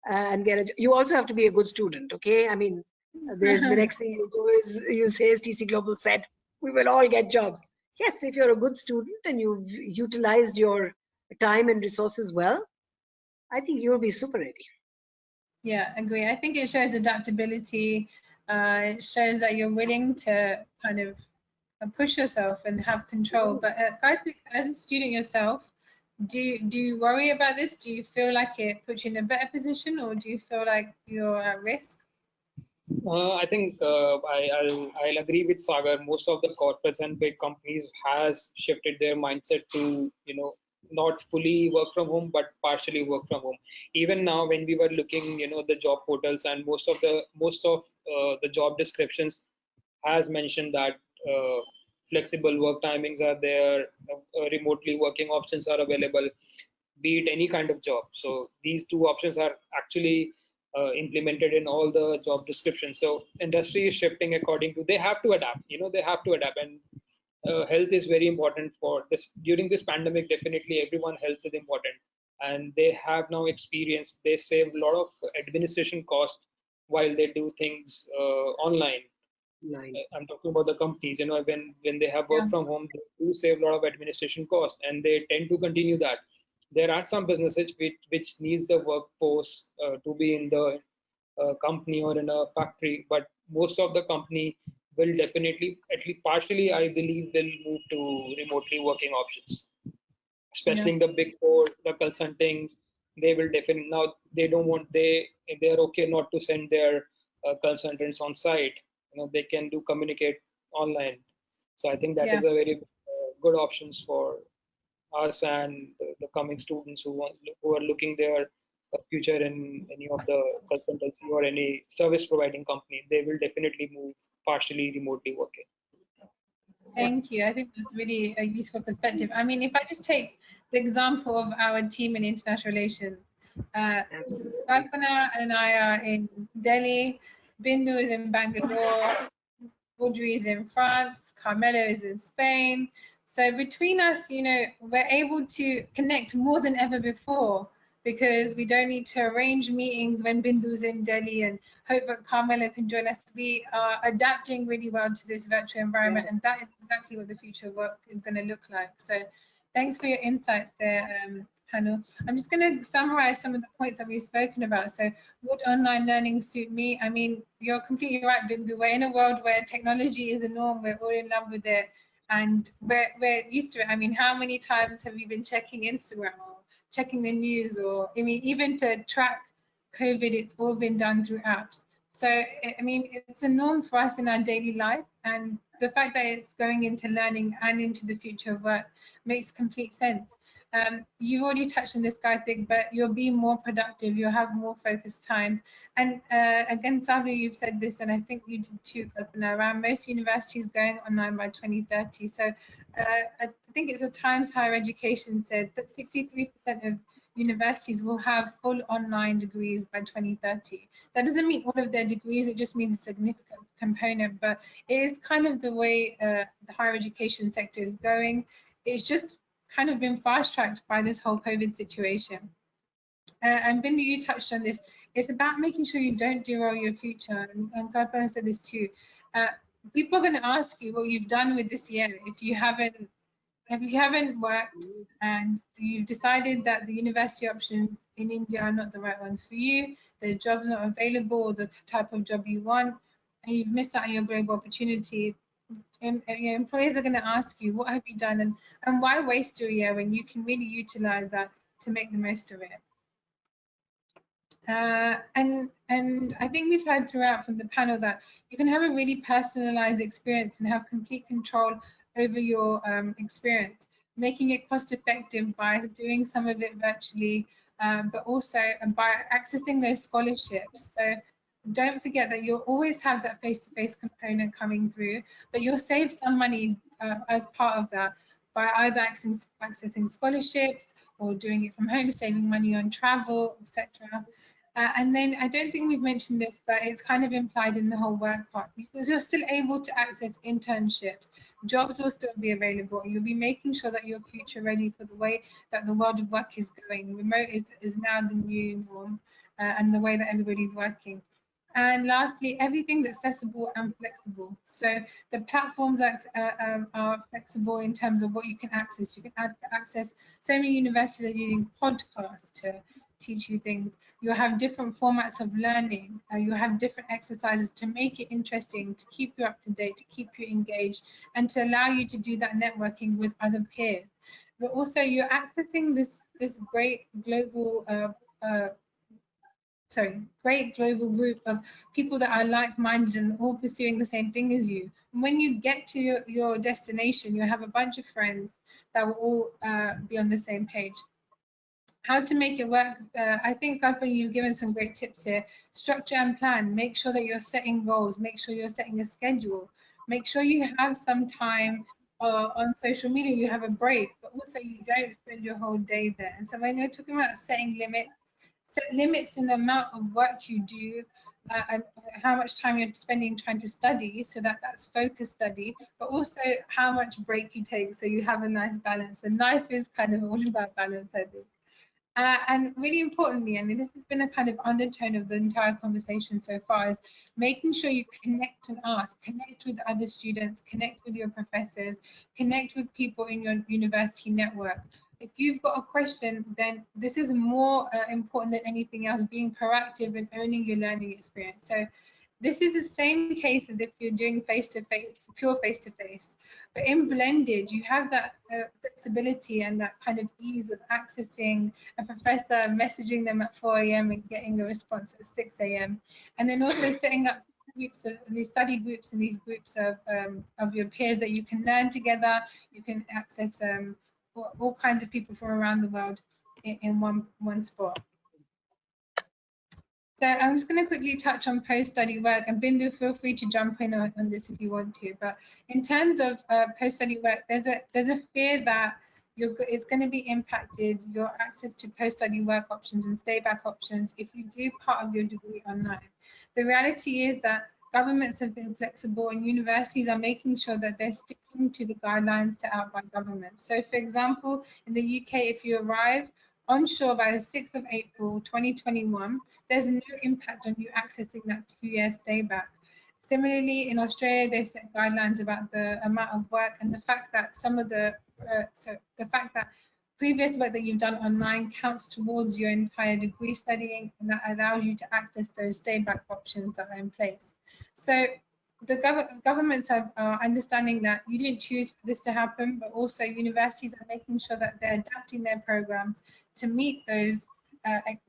and get a. You also have to be a good student, okay? I mean, the next thing you do is you'll say, as TC Global said, we will all get jobs. Yes, if you're a good student and you've utilized your time and resources well, I think you'll be super ready. Yeah, agree. I think it shows adaptability. It shows that you're willing to kind of push yourself and have control. But I think as a student yourself, do you worry about this? Do you feel like it puts you in a better position, or do you feel like you're at risk? I think I'll agree with Sagar. Most of the corporates and big companies has shifted their mindset to not fully work from home but partially work from home. Even now, when we were looking the job portals, and most of the job descriptions has mentioned that flexible work timings are there, remotely working options are available, be it any kind of job. So these two options are actually implemented in all the job descriptions. So industry is shifting according to, they have to adapt, they have to adapt. And health is very important for this during this pandemic. Definitely everyone health is important, and they have now experienced, they save a lot of administration cost while they do things online. I'm talking about the companies, when they have Yeah. work from home, they do save a lot of administration cost, and they tend to continue that. There are some businesses which needs the workforce to be in the company or in a factory, but most of the company, will definitely, at least partially, I believe, will move to remotely working options, especially in the big four, the consultings. They will definitely, now they don't want, they're okay not to send their consultants on site. They can do communicate online. So I think that Yeah. is a very good options for us and the coming students who are looking their future in any of the consultancy or any service providing company. They will definitely move partially remotely working. Thank you. I think that's really a useful perspective. I mean, if I just take the example of our team in international relations, Absolutely. Kalpana and I are in Delhi, Bindu is in Bangalore, Audrey is in France, Carmelo is in Spain. So between us, we're able to connect more than ever before because we don't need to arrange meetings when Bindu's in Delhi and hope that Carmelo can join us. We are adapting really well to this virtual environment, and that is exactly what the future of work is going to look like. So thanks for your insights there, panel. I'm just going to summarize some of the points that we've spoken about. So would online learning suit me? I mean, you're completely right, Bindu. We're in a world where technology is the norm. We're all in love with it and we're used to it. I mean, how many times have you been checking Instagram or checking the news, or I mean, even to track COVID, it's all been done through apps. So, I mean, it's a norm for us in our daily life. And the fact that it's going into learning and into the future of work makes complete sense. You've already touched on this, Karthik, but you'll be more productive, you'll have more focused times. And again, Saga, you've said this, and I think you did too, Kalpana, around most universities going online by 2030. So I think it's a Times Higher Education said that 63% of universities will have full online degrees by 2030. That doesn't mean all of their degrees, it just means a significant component, but it is kind of the way the higher education sector is going. It's just kind of been fast-tracked by this whole COVID situation. And Bindu, you touched on this. It's about making sure you don't derail your future. And Kalpana said this too. People are going to ask you what you've done with this year if you haven't worked and you've decided that the university options in India are not the right ones for you, the job's not available or the type of job you want, and you've missed out on your global opportunity, your employers are going to ask you, what have you done, and why waste your year when you can really utilize that to make the most of it. And I think we've heard throughout from the panel that you can have a really personalized experience and have complete control over your experience, making it cost effective by doing some of it virtually, but also by accessing those scholarships. So don't forget that you'll always have that face-to-face component coming through, but you'll save some money as part of that by either accessing scholarships or doing it from home, saving money on travel, etc. And then I don't think we've mentioned this, but it's kind of implied in the whole work part, because you're still able to access internships. Jobs will still be available. You'll be making sure that you're future ready for the way that the world of work is going. Remote is now the new norm and the way that everybody's working. And lastly, everything's accessible and flexible. So the platforms are flexible in terms of what you can access. You can access, so many universities are using podcasts to teach you things. You'll have different formats of learning. You'll have different exercises to make it interesting, to keep you up to date, to keep you engaged, and to allow you to do that networking with other peers. But also you're accessing this great global great global group of people that are like-minded and all pursuing the same thing as you. And when you get to your destination, you have a bunch of friends that will all be on the same page. How to make it work? I think, Gautam, you've given some great tips here. Structure and plan. Make sure that you're setting goals. Make sure you're setting a schedule. Make sure you have some time on social media. You have a break, but also you don't spend your whole day there. And so when you're talking about setting limits, set limits in the amount of work you do and how much time you're spending trying to study, so that's focused study, but also how much break you take so you have a nice balance. And life is kind of all about balance, I think. And really importantly, and this has been a kind of undertone of the entire conversation so far, is making sure you connect and ask, connect with other students, connect with your professors, connect with people in your university network. If you've got a question, then this is more important than anything else, being proactive and owning your learning experience. So this is the same case as if you're doing face-to-face, pure face-to-face. But in blended, you have that flexibility and that kind of ease of accessing a professor, messaging them at 4 a.m. and getting a response at 6 a.m. And then also setting up groups of these study groups and these groups of your peers that you can learn together. You can access all kinds of people from around the world in one spot. So I'm just going to quickly touch on post-study work, and Bindu, feel free to jump in on this if you want to. But in terms of post-study work, there's a fear that it's going to be impacted, your access to post-study work options and stay-back options if you do part of your degree online. The reality is that governments have been flexible and universities are making sure that they're sticking to the guidelines set out by government. So for example, in the UK, if you arrive onshore by the 6th of April 2021, there's no impact on you accessing that 2-year stay back. Similarly, in Australia, they've set guidelines about the amount of work and the fact that the fact that previous work that you've done online counts towards your entire degree studying, and that allows you to access those stay back options that are in place. So the governments are understanding that you didn't choose for this to happen, but also universities are making sure that they're adapting their programs to meet those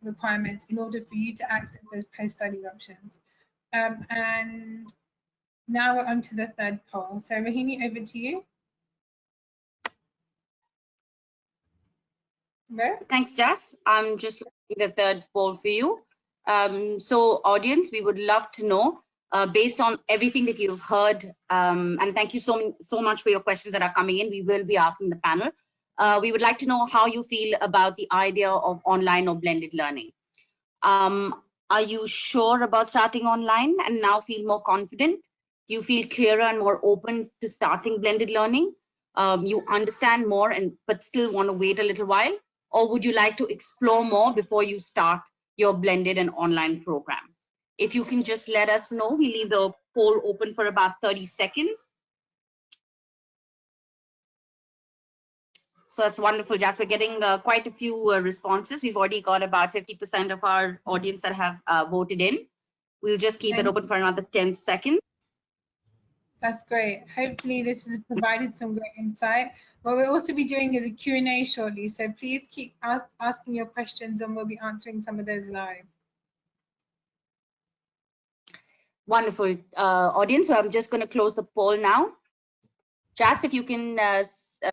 requirements in order for you to access those post-study options. And now we're on to the third poll. So Rohini, over to you. No? Thanks, Jas. I'm just looking at the third poll for you. So audience, we would love to know, based on everything that you've heard, and thank you so much for your questions that are coming in. We will be asking the panel. We would like to know how you feel about the idea of online or blended learning. Are you sure about starting online and now feel more confident? You feel clearer and more open to starting blended learning? You understand more but still want to wait a little while? Or would you like to explore more before you start your blended and online program? If you can just let us know, we leave the poll open for about 30 seconds. So that's wonderful, Jas. We're getting quite a few responses. We've already got about 50% of our audience that have voted in. We'll just keep it open for another 10 seconds. That's great. Hopefully this has provided some great insight. What we'll also be doing is a Q&A shortly, so please keep asking your questions and we'll be answering some of those live. Wonderful, audience. So I'm just going to close the poll now. Jas, if you can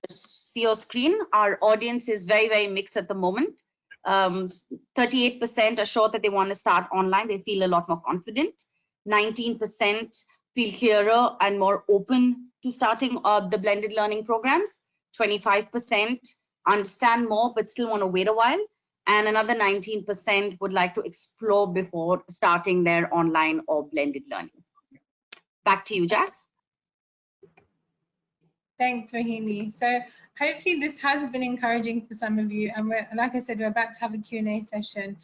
see your screen, our audience is very, very mixed at the moment. 38% are sure that they want to start online. They feel a lot more confident. 19% feel clearer and more open to starting the blended learning programs. 25% understand more but still want to wait a while. And another 19% would like to explore before starting their online or blended learning. Back to you, Jas. Thanks, Rohini. So hopefully this has been encouraging for some of you. And like I said, we're about to have a Q&A session.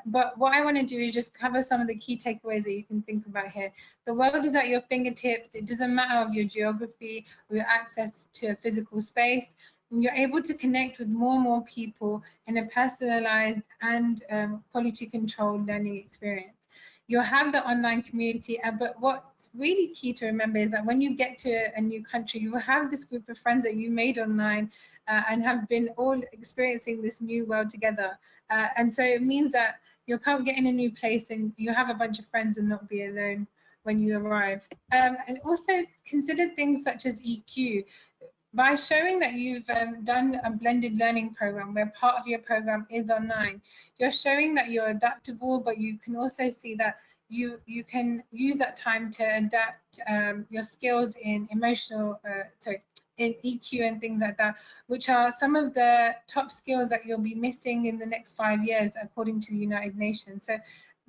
But what I want to do is just cover some of the key takeaways that you can think about here. The world is at your fingertips. It doesn't matter of your geography or your access to a physical space. And you're able to connect with more and more people in a personalized and quality controlled learning experience. You'll have the online community, but what's really key to remember is that when you get to a new country, you will have this group of friends that you made online and have been all experiencing this new world together. And so it means that you'll come get in a new place and you have a bunch of friends and not be alone when you arrive. And also consider things such as EQ. By showing that you've done a blended learning program where part of your program is online, you're showing that you're adaptable, but you can also see that you can use that time to adapt your skills in in EQ and things like that, which are some of the top skills that you'll be missing in the next 5 years, according to the United Nations. So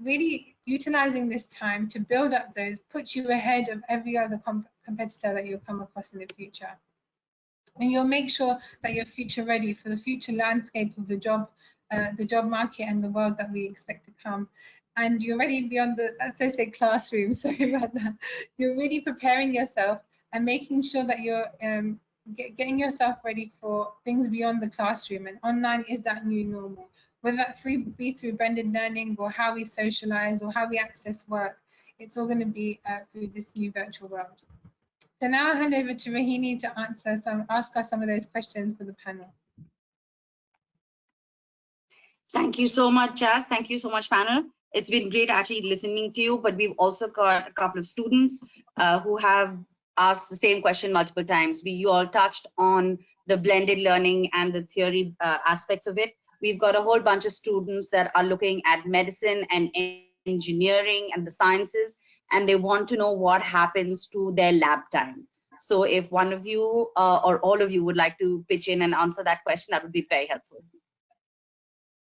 really utilizing this time to build up those puts you ahead of every other competitor that you'll come across in the future. And you'll make sure that you're future ready for the future landscape of the job market and the world that we expect to come. And you're ready beyond the, as I say, classroom, sorry about that. You're really preparing yourself and making sure that you're getting yourself ready for things beyond the classroom. And online is that new normal, whether that be through blended learning or how we socialize or how we access work. it's all going to be through this new virtual world. So now I'll hand over to Rohini to ask us some of those questions for the panel. Thank you so much, Jazz. Thank you so much, panel. It's been great actually listening to you, but we've also got a couple of students who have asked the same question multiple times. You all touched on the blended learning and the theory aspects of it. We've got a whole bunch of students that are looking at medicine and engineering and the sciences, and they want to know what happens to their lab time. So if one of you or all of you would like to pitch in and answer that question, that would be very helpful.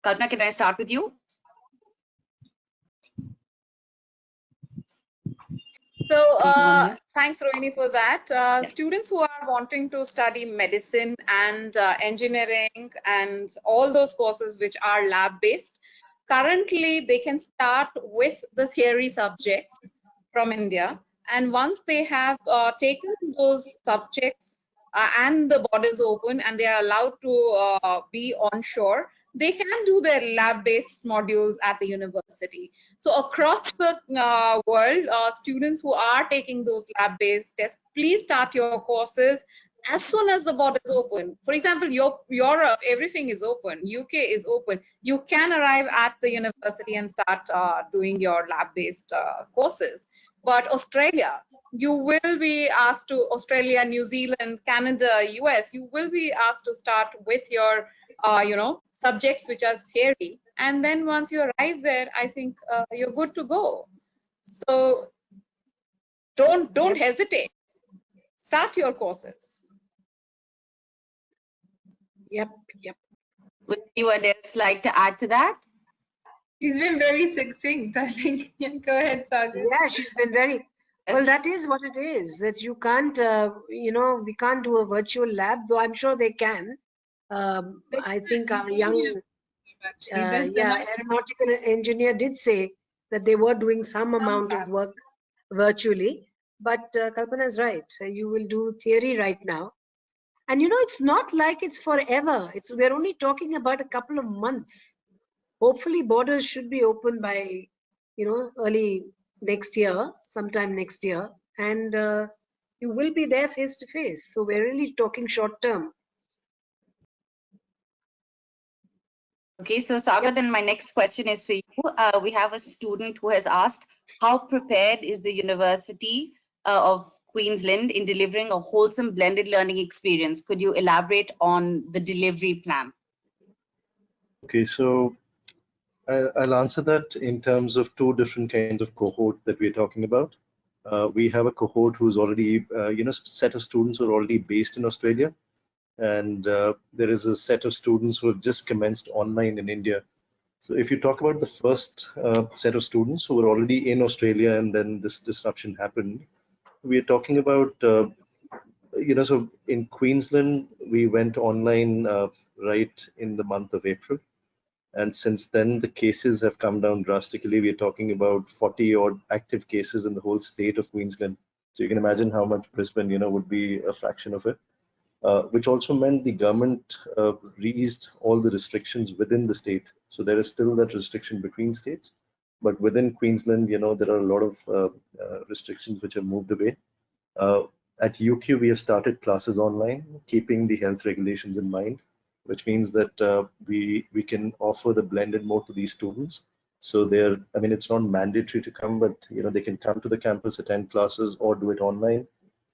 Kalpana, can I start with you? So thanks, Rohini, for that. Students who are wanting to study medicine and engineering and all those courses which are lab-based, currently they can start with the theory subjects from India. And once they have taken those subjects and the borders open and they are allowed to be onshore, they can do their lab-based modules at the university. So across the world, students who are taking those lab-based tests, please start your courses as soon as the borders open. For example, Europe, everything is open. UK is open. You can arrive at the university and start doing your lab-based courses. But Australia, you will be asked to, Australia, New Zealand, Canada, US, you will be asked to start with your subjects which are theory, and then once you arrive there, I think you're good to go. So don't hesitate. Start your courses. Yep. Would anyone else like to add to that? She's been very succinct, I think. Yeah, go ahead, Sagar. Yeah, she's been very well. That is what it is. That you can't, we can't do a virtual lab, though I'm sure they can. I think our young, aeronautical engineer did say that they were doing some amount of work virtually. But Kalpana is right. You will do theory right now. And it's not like it's forever. We're only talking about a couple of months. Hopefully borders should be open by, early next year, sometime next year. And you will be there face to face. So we're really talking short term. Okay, so Sagar, then my next question is for you. We have a student who has asked, how prepared is the University of Queensland in delivering a wholesome blended learning experience? Could you elaborate on the delivery plan? Okay, so I'll answer that in terms of two different kinds of cohort that we're talking about. We have a cohort who's already, set of students who are already based in Australia. And there is a set of students who have just commenced online in India. So if you talk about the first set of students who were already in Australia and then this disruption happened, we are talking about, so in Queensland, we went online right in the month of April. And since then, the cases have come down drastically. We're talking about 40 odd active cases in the whole state of Queensland. So you can imagine how much Brisbane, would be a fraction of it. Which also meant the government eased all the restrictions within the state. So there is still that restriction between states, but within Queensland, there are a lot of restrictions which have moved away. At UQ, we have started classes online, keeping the health regulations in mind, which means that we can offer the blended mode to these students. So it's not mandatory to come, but they can come to the campus, attend classes, or do it online.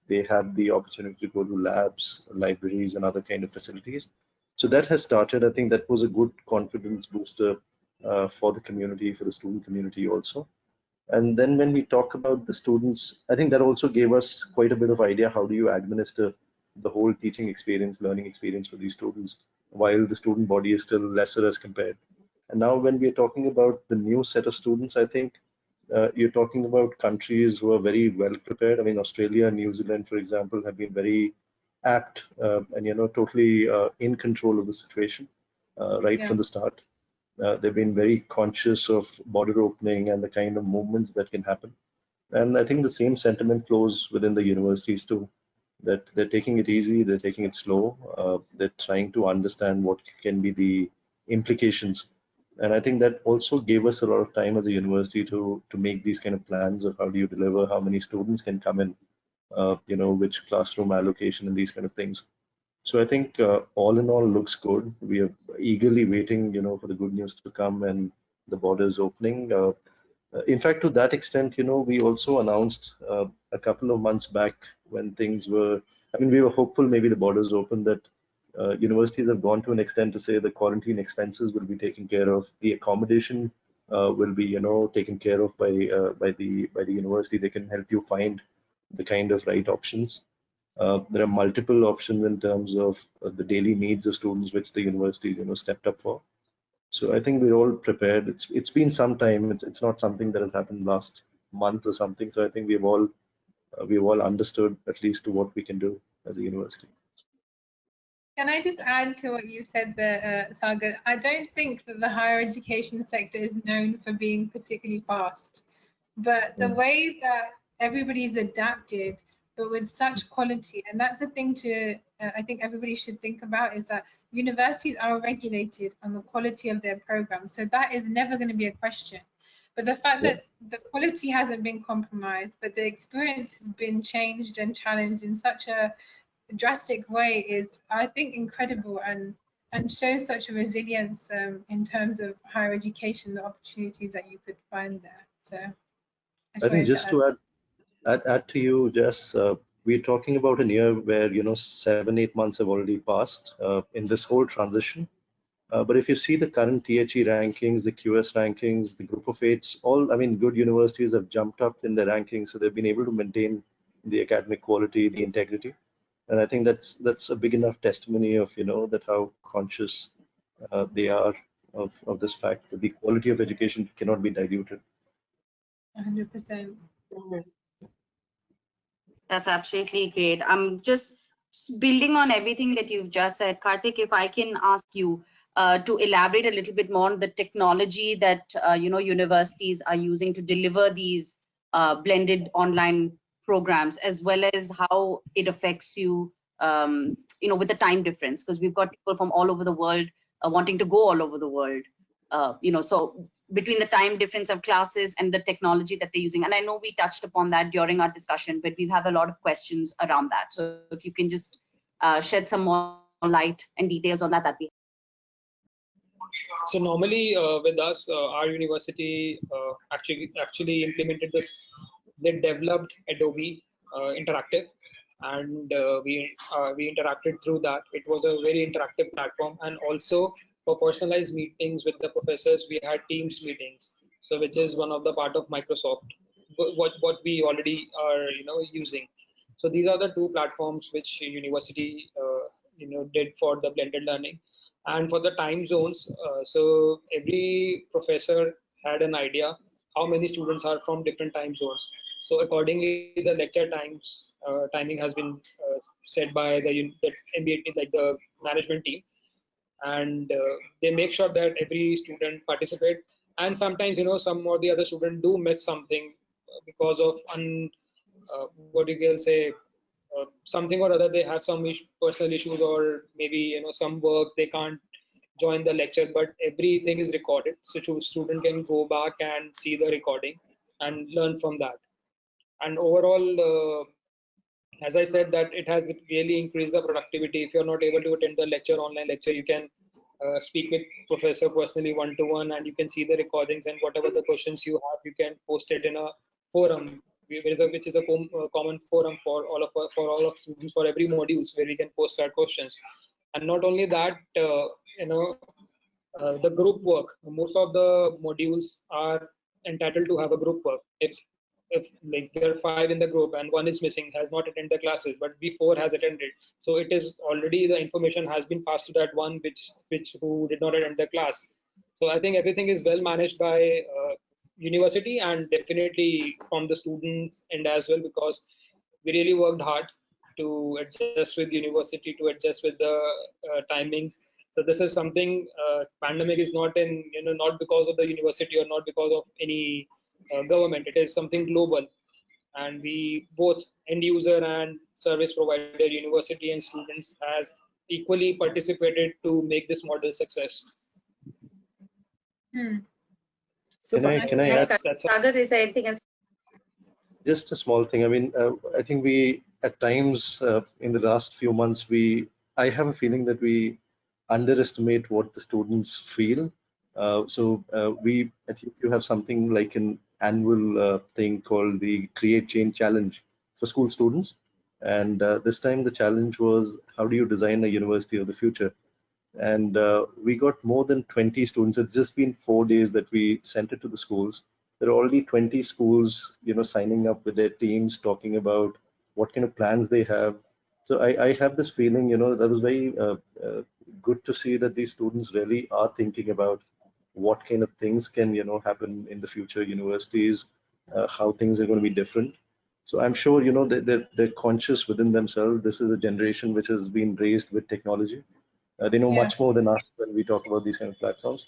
They have the opportunity to go to labs, libraries, and other kind of facilities. So that has started. I think that was a good confidence booster for the community, for the student community also. And then when we talk about the students, I think that also gave us quite a bit of idea how do you administer the whole teaching experience, learning experience for these students, while the student body is still lesser as compared. And now when we are talking about the new set of students, I think you're talking about countries who are very well prepared. I mean, Australia, New Zealand, for example, have been very apt and totally in control of the situation right from the start. They've been very conscious of border opening and the kind of movements that can happen. And I think the same sentiment flows within the universities too, that they're taking it easy, they're taking it slow, they're trying to understand what can be the implications And I think that also gave us a lot of time as a university to make these kind of plans of how do you deliver, how many students can come in, which classroom allocation and these kind of things. So I think all in all looks good. We are eagerly waiting, for the good news to come and the borders opening. In fact, to that extent, we also announced a couple of months back when things were, I mean, we were hopeful maybe the borders open that universities have gone to an extent to say the quarantine expenses will be taken care of, the accommodation will be, taken care of by the university. They can help you find the kind of right options. There are multiple options in terms of the daily needs of students, which the universities, stepped up for. So I think we're all prepared. It's been some time. It's not something that has happened last month or something. So I think we've all understood at least to what we can do as a university. Can I just add to what you said there, Sagar? I don't think that the higher education sector is known for being particularly fast, but the way that everybody's adapted, but with such quality, and that's the thing to I think everybody should think about, is that universities are regulated on the quality of their programs, so that is never going to be a question. But the fact Yeah. that the quality hasn't been compromised, but the experience has been changed and challenged in such a drastic way is, I think, incredible, and shows such a resilience in terms of higher education, the opportunities that you could find there. So I I just think wanted to just add. to add to you, Jess, we're talking about a year where 7-8 months have already passed in this whole transition. But if you see the current THE rankings, the QS rankings, the group of eights, all, I mean, good universities have jumped up in their rankings, so they've been able to maintain the academic quality, the integrity. And I think that's a big enough testimony of, that how conscious they are of this fact that the quality of education cannot be diluted. 100%. That's absolutely great. I'm just building on everything that you've just said. Karthik, if I can ask you to elaborate a little bit more on the technology that universities are using to deliver these blended online programs, as well as how it affects you, with the time difference, because we've got people from all over the world wanting to go all over the world. So between the time difference of classes and the technology that they're using. And I know we touched upon that during our discussion, but we have a lot of questions around that. So if you can just shed some more light and details on that, that'd be. So normally with us, our university actually implemented this. They developed Adobe Interactive, and we interacted through that. It was a very interactive platform, and also for personalized meetings with the professors, we had Teams meetings. So which is one of the part of Microsoft, what we already are using. So these are the two platforms which university did for the blended learning. And for the time zones, so every professor had an idea how many students are from different time zones. So accordingly, the lecture timing has been set by the MBA team, like the management team, and they make sure that every student participate. And sometimes some or the other student do miss something because of what you can say, something or other. They have some personal issues, or maybe some work, they can't join the lecture, but everything is recorded, so student can go back and see the recording and learn from that. And overall, as I said, that it has really increased the productivity. If you're not able to attend the online lecture, you can speak with professor personally one-to-one, and you can see the recordings, and whatever the questions you have, you can post it in a forum, which is a common forum for all of students for every modules, where we can post our questions. And not only that, the group work. Most of the modules are entitled to have a group work. If like there are 5 in the group and one is missing, has not attended the classes, but before has attended, so it is already, the information has been passed to that one which who did not attend the class. So I think everything is well managed by university, and definitely from the students end as well, because we really worked hard to adjust with university, to adjust with the timings. So this is something, pandemic is not not because of the university or not because of any government. It is something global, and we both end user and service provider, university and students, has equally participated to make this model success. Super. Can I add That's Sagar, is there anything else? just a small thing? I mean, I think we at times in the last few months I have a feeling that we underestimate what the students feel. We at UQ have something like an annual thing called the Create Change Challenge for school students, and this time the challenge was how do you design a university of the future? And we got more than 20 students. It's just been 4 days that we sent it to the schools. There are already 20 schools, signing up with their teams, talking about what kind of plans they have. So I have this feeling, that was very good to see that these students really are thinking about what kind of things can, happen in the future universities, how things are going to be different. So I'm sure, they're conscious within themselves. This is a generation which has been raised with technology. They know Yeah. much more than us when we talk about these kind of platforms.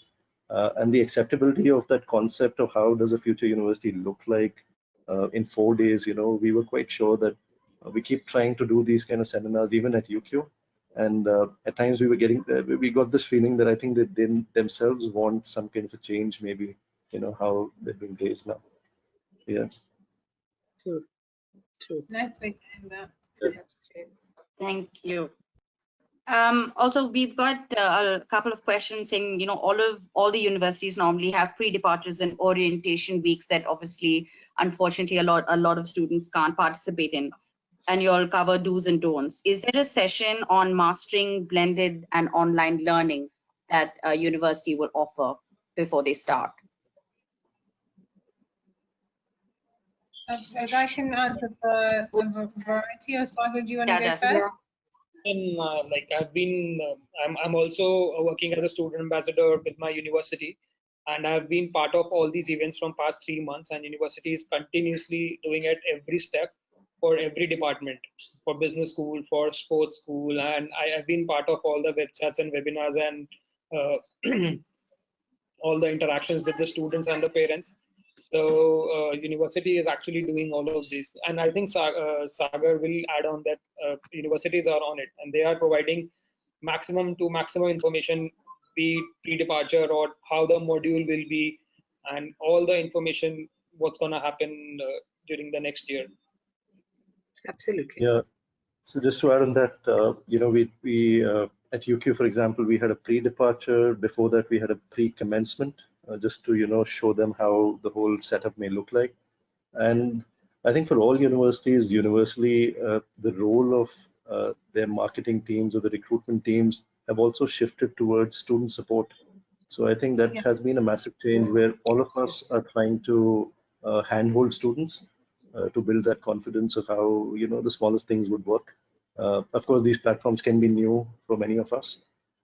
And the acceptability of that concept of how does a future university look like in 4 days, we were quite sure that we keep trying to do these kind of seminars even at UQ. And at times we got this feeling that I think that they themselves want some kind of a change, maybe, how they're being raised now. Yeah. True. True. Nice way to end that. That's great. Thank you. Also, we've got a couple of questions saying, all the universities normally have pre-departures and orientation weeks that obviously, unfortunately, a lot of students can't participate in. And you'll cover do's and don'ts. Is there a session on mastering blended and online learning that a university will offer before they start? I can answer for a variety. Or Sagar, do you want to Yeah, go Jas. first? And I've been, I'm also working as a student ambassador with my university, and I've been part of all these events from past 3 months. And university is continuously doing it every step for every department, for business school, for sports school, and I've been part of all the web chats and webinars and all the interactions with the students and the parents. So university is actually doing all of this, and I think Sagar will add on that universities are on it, and they are providing maximum to maximum information, be it pre-departure or how the module will be, and all the information what's going to happen during the next year. Absolutely. Yeah. So just to add on that, we at UQ, for example, we had a pre-departure. Before that, we had a pre-commencement, just to show them how the whole setup may look like. And I think for all universities, universally, the role of their marketing teams or the recruitment teams have also shifted towards student support. So I think that has been a massive change where all of us are trying to handhold students to build that confidence of how the smallest things would work. Of course, these platforms can be new for many of us,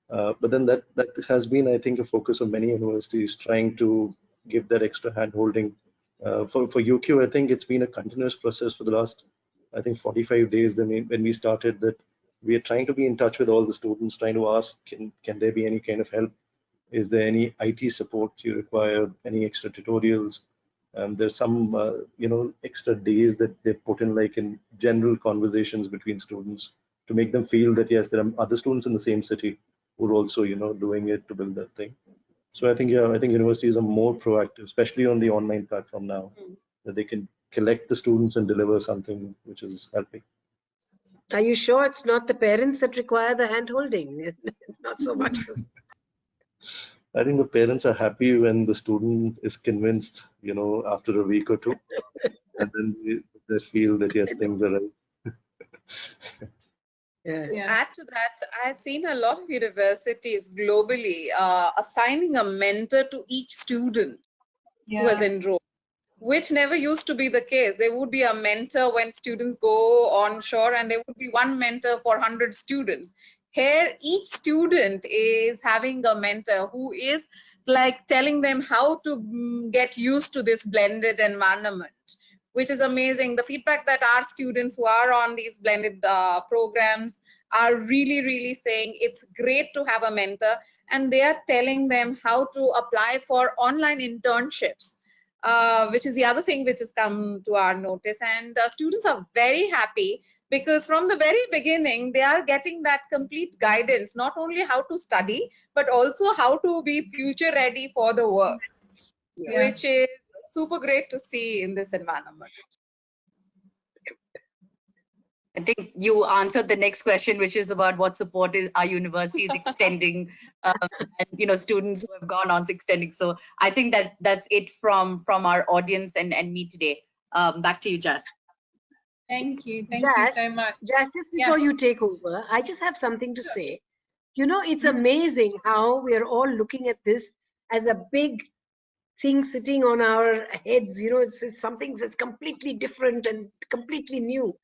but then that has been, I think, a focus of many universities trying to give that extra hand holding. For UQ, I think it's been a continuous process for the last, I think, 45 days. When we started that, we are trying to be in touch with all the students, trying to ask, can there be any kind of help? Is there any IT support you require? Any extra tutorials? There's some, extra days that they put in, like in general conversations between students, to make them feel that yes, there are other students in the same city who are also, doing it to build that thing. So I think, yeah, I think universities are more proactive, especially on the online platform now, that they can collect the students and deliver something which is helping. Are you sure it's not the parents that require the hand holding? Not so much the I think the parents are happy when the student is convinced, after a week or two, and then they feel that yes, things are right. yeah. To add to that, I've seen a lot of universities globally assigning a mentor to each student who has enrolled, which never used to be the case. There would be a mentor when students go onshore, and there would be one mentor for 100 students. Here, each student is having a mentor who is like telling them how to get used to this blended environment, which is amazing. The feedback that our students who are on these blended programs are really, really saying it's great to have a mentor, and they are telling them how to apply for online internships. which is the other thing which has come to our notice. And students are very happy because from the very beginning, they are getting that complete guidance, not only how to study, but also how to be future ready for the work, which is super great to see in this environment. I think you answered the next question, which is about what support is our universities extending, and students who have gone on extending. So I think that's it from our audience and me today. Back to you, Jas. Thank you Jas, so much. Jas, just before you take over, I just have something to say. It's amazing how we are all looking at this as a big thing sitting on our heads. It's something that's completely different and completely new.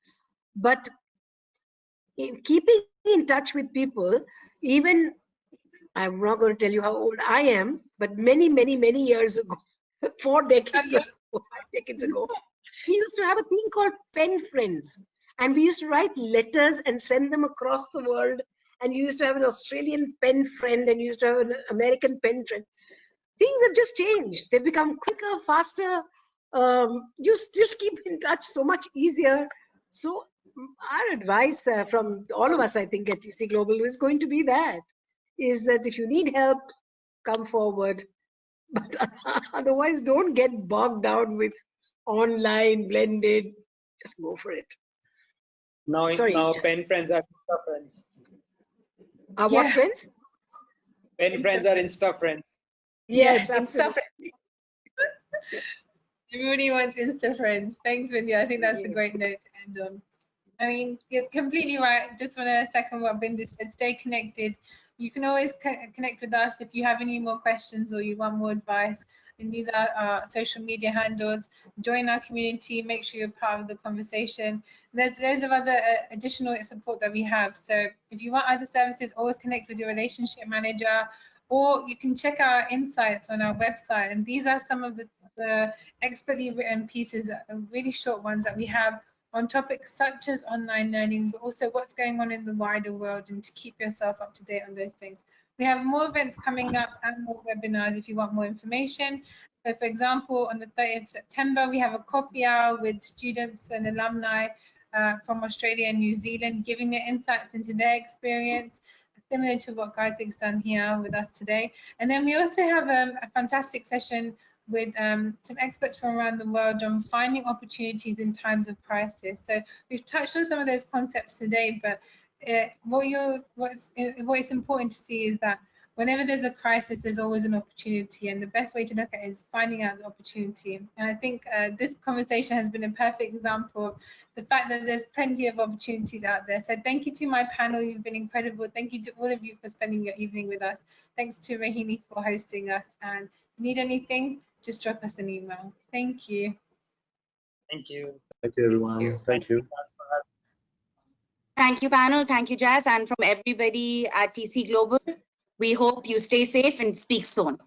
But in keeping in touch with people, even I'm not going to tell you how old I am, but many, many, many years ago, 4 decades ago, 5 decades ago, we used to have a thing called pen friends. And we used to write letters and send them across the world. And you used to have an Australian pen friend and you used to have an American pen friend. Things have just changed. They've become quicker, faster. You still keep in touch so much easier. So our advice from all of us, I think, at TC Global is going to be is that if you need help, come forward. But otherwise, don't get bogged down with online, blended. Just go for it. Now pen friends are Insta friends. What friends? Pen friends are Insta friends. Yes, Insta absolutely. Everybody wants Insta friends. Thanks, Vidya. I think that's a great note to end on. I mean, you're completely right. Just want to second what Bindu said. Stay connected. You can always connect with us if you have any more questions or you want more advice. And these are our social media handles. Join our community. Make sure you're part of the conversation. There's loads of other additional support that we have. So if you want other services, always connect with your relationship manager, or you can check our insights on our website. And these are some of the expertly written pieces, really short ones that we have on topics such as online learning, but also what's going on in the wider world, and to keep yourself up to date on those things. We have more events coming up and more webinars if you want more information. So for example, on the 30th of September, we have a coffee hour with students and alumni from Australia and New Zealand, giving their insights into their experience, similar to what Karthik's done here with us today. And then we also have a fantastic session with some experts from around the world on finding opportunities in times of crisis. So we've touched on some of those concepts today, but what's important to see is that whenever there's a crisis, there's always an opportunity, and the best way to look at it is finding out the opportunity. And I think this conversation has been a perfect example of the fact that there's plenty of opportunities out there. So thank you to my panel, you've been incredible. Thank you to all of you for spending your evening with us. Thanks to Rahini for hosting us, and if you need anything, just drop us an email. Thank you. Thank you. Thank you, everyone. Thank you. Thank you, panel. Thank you, Jas. And from everybody at TC Global, we hope you stay safe and speak soon.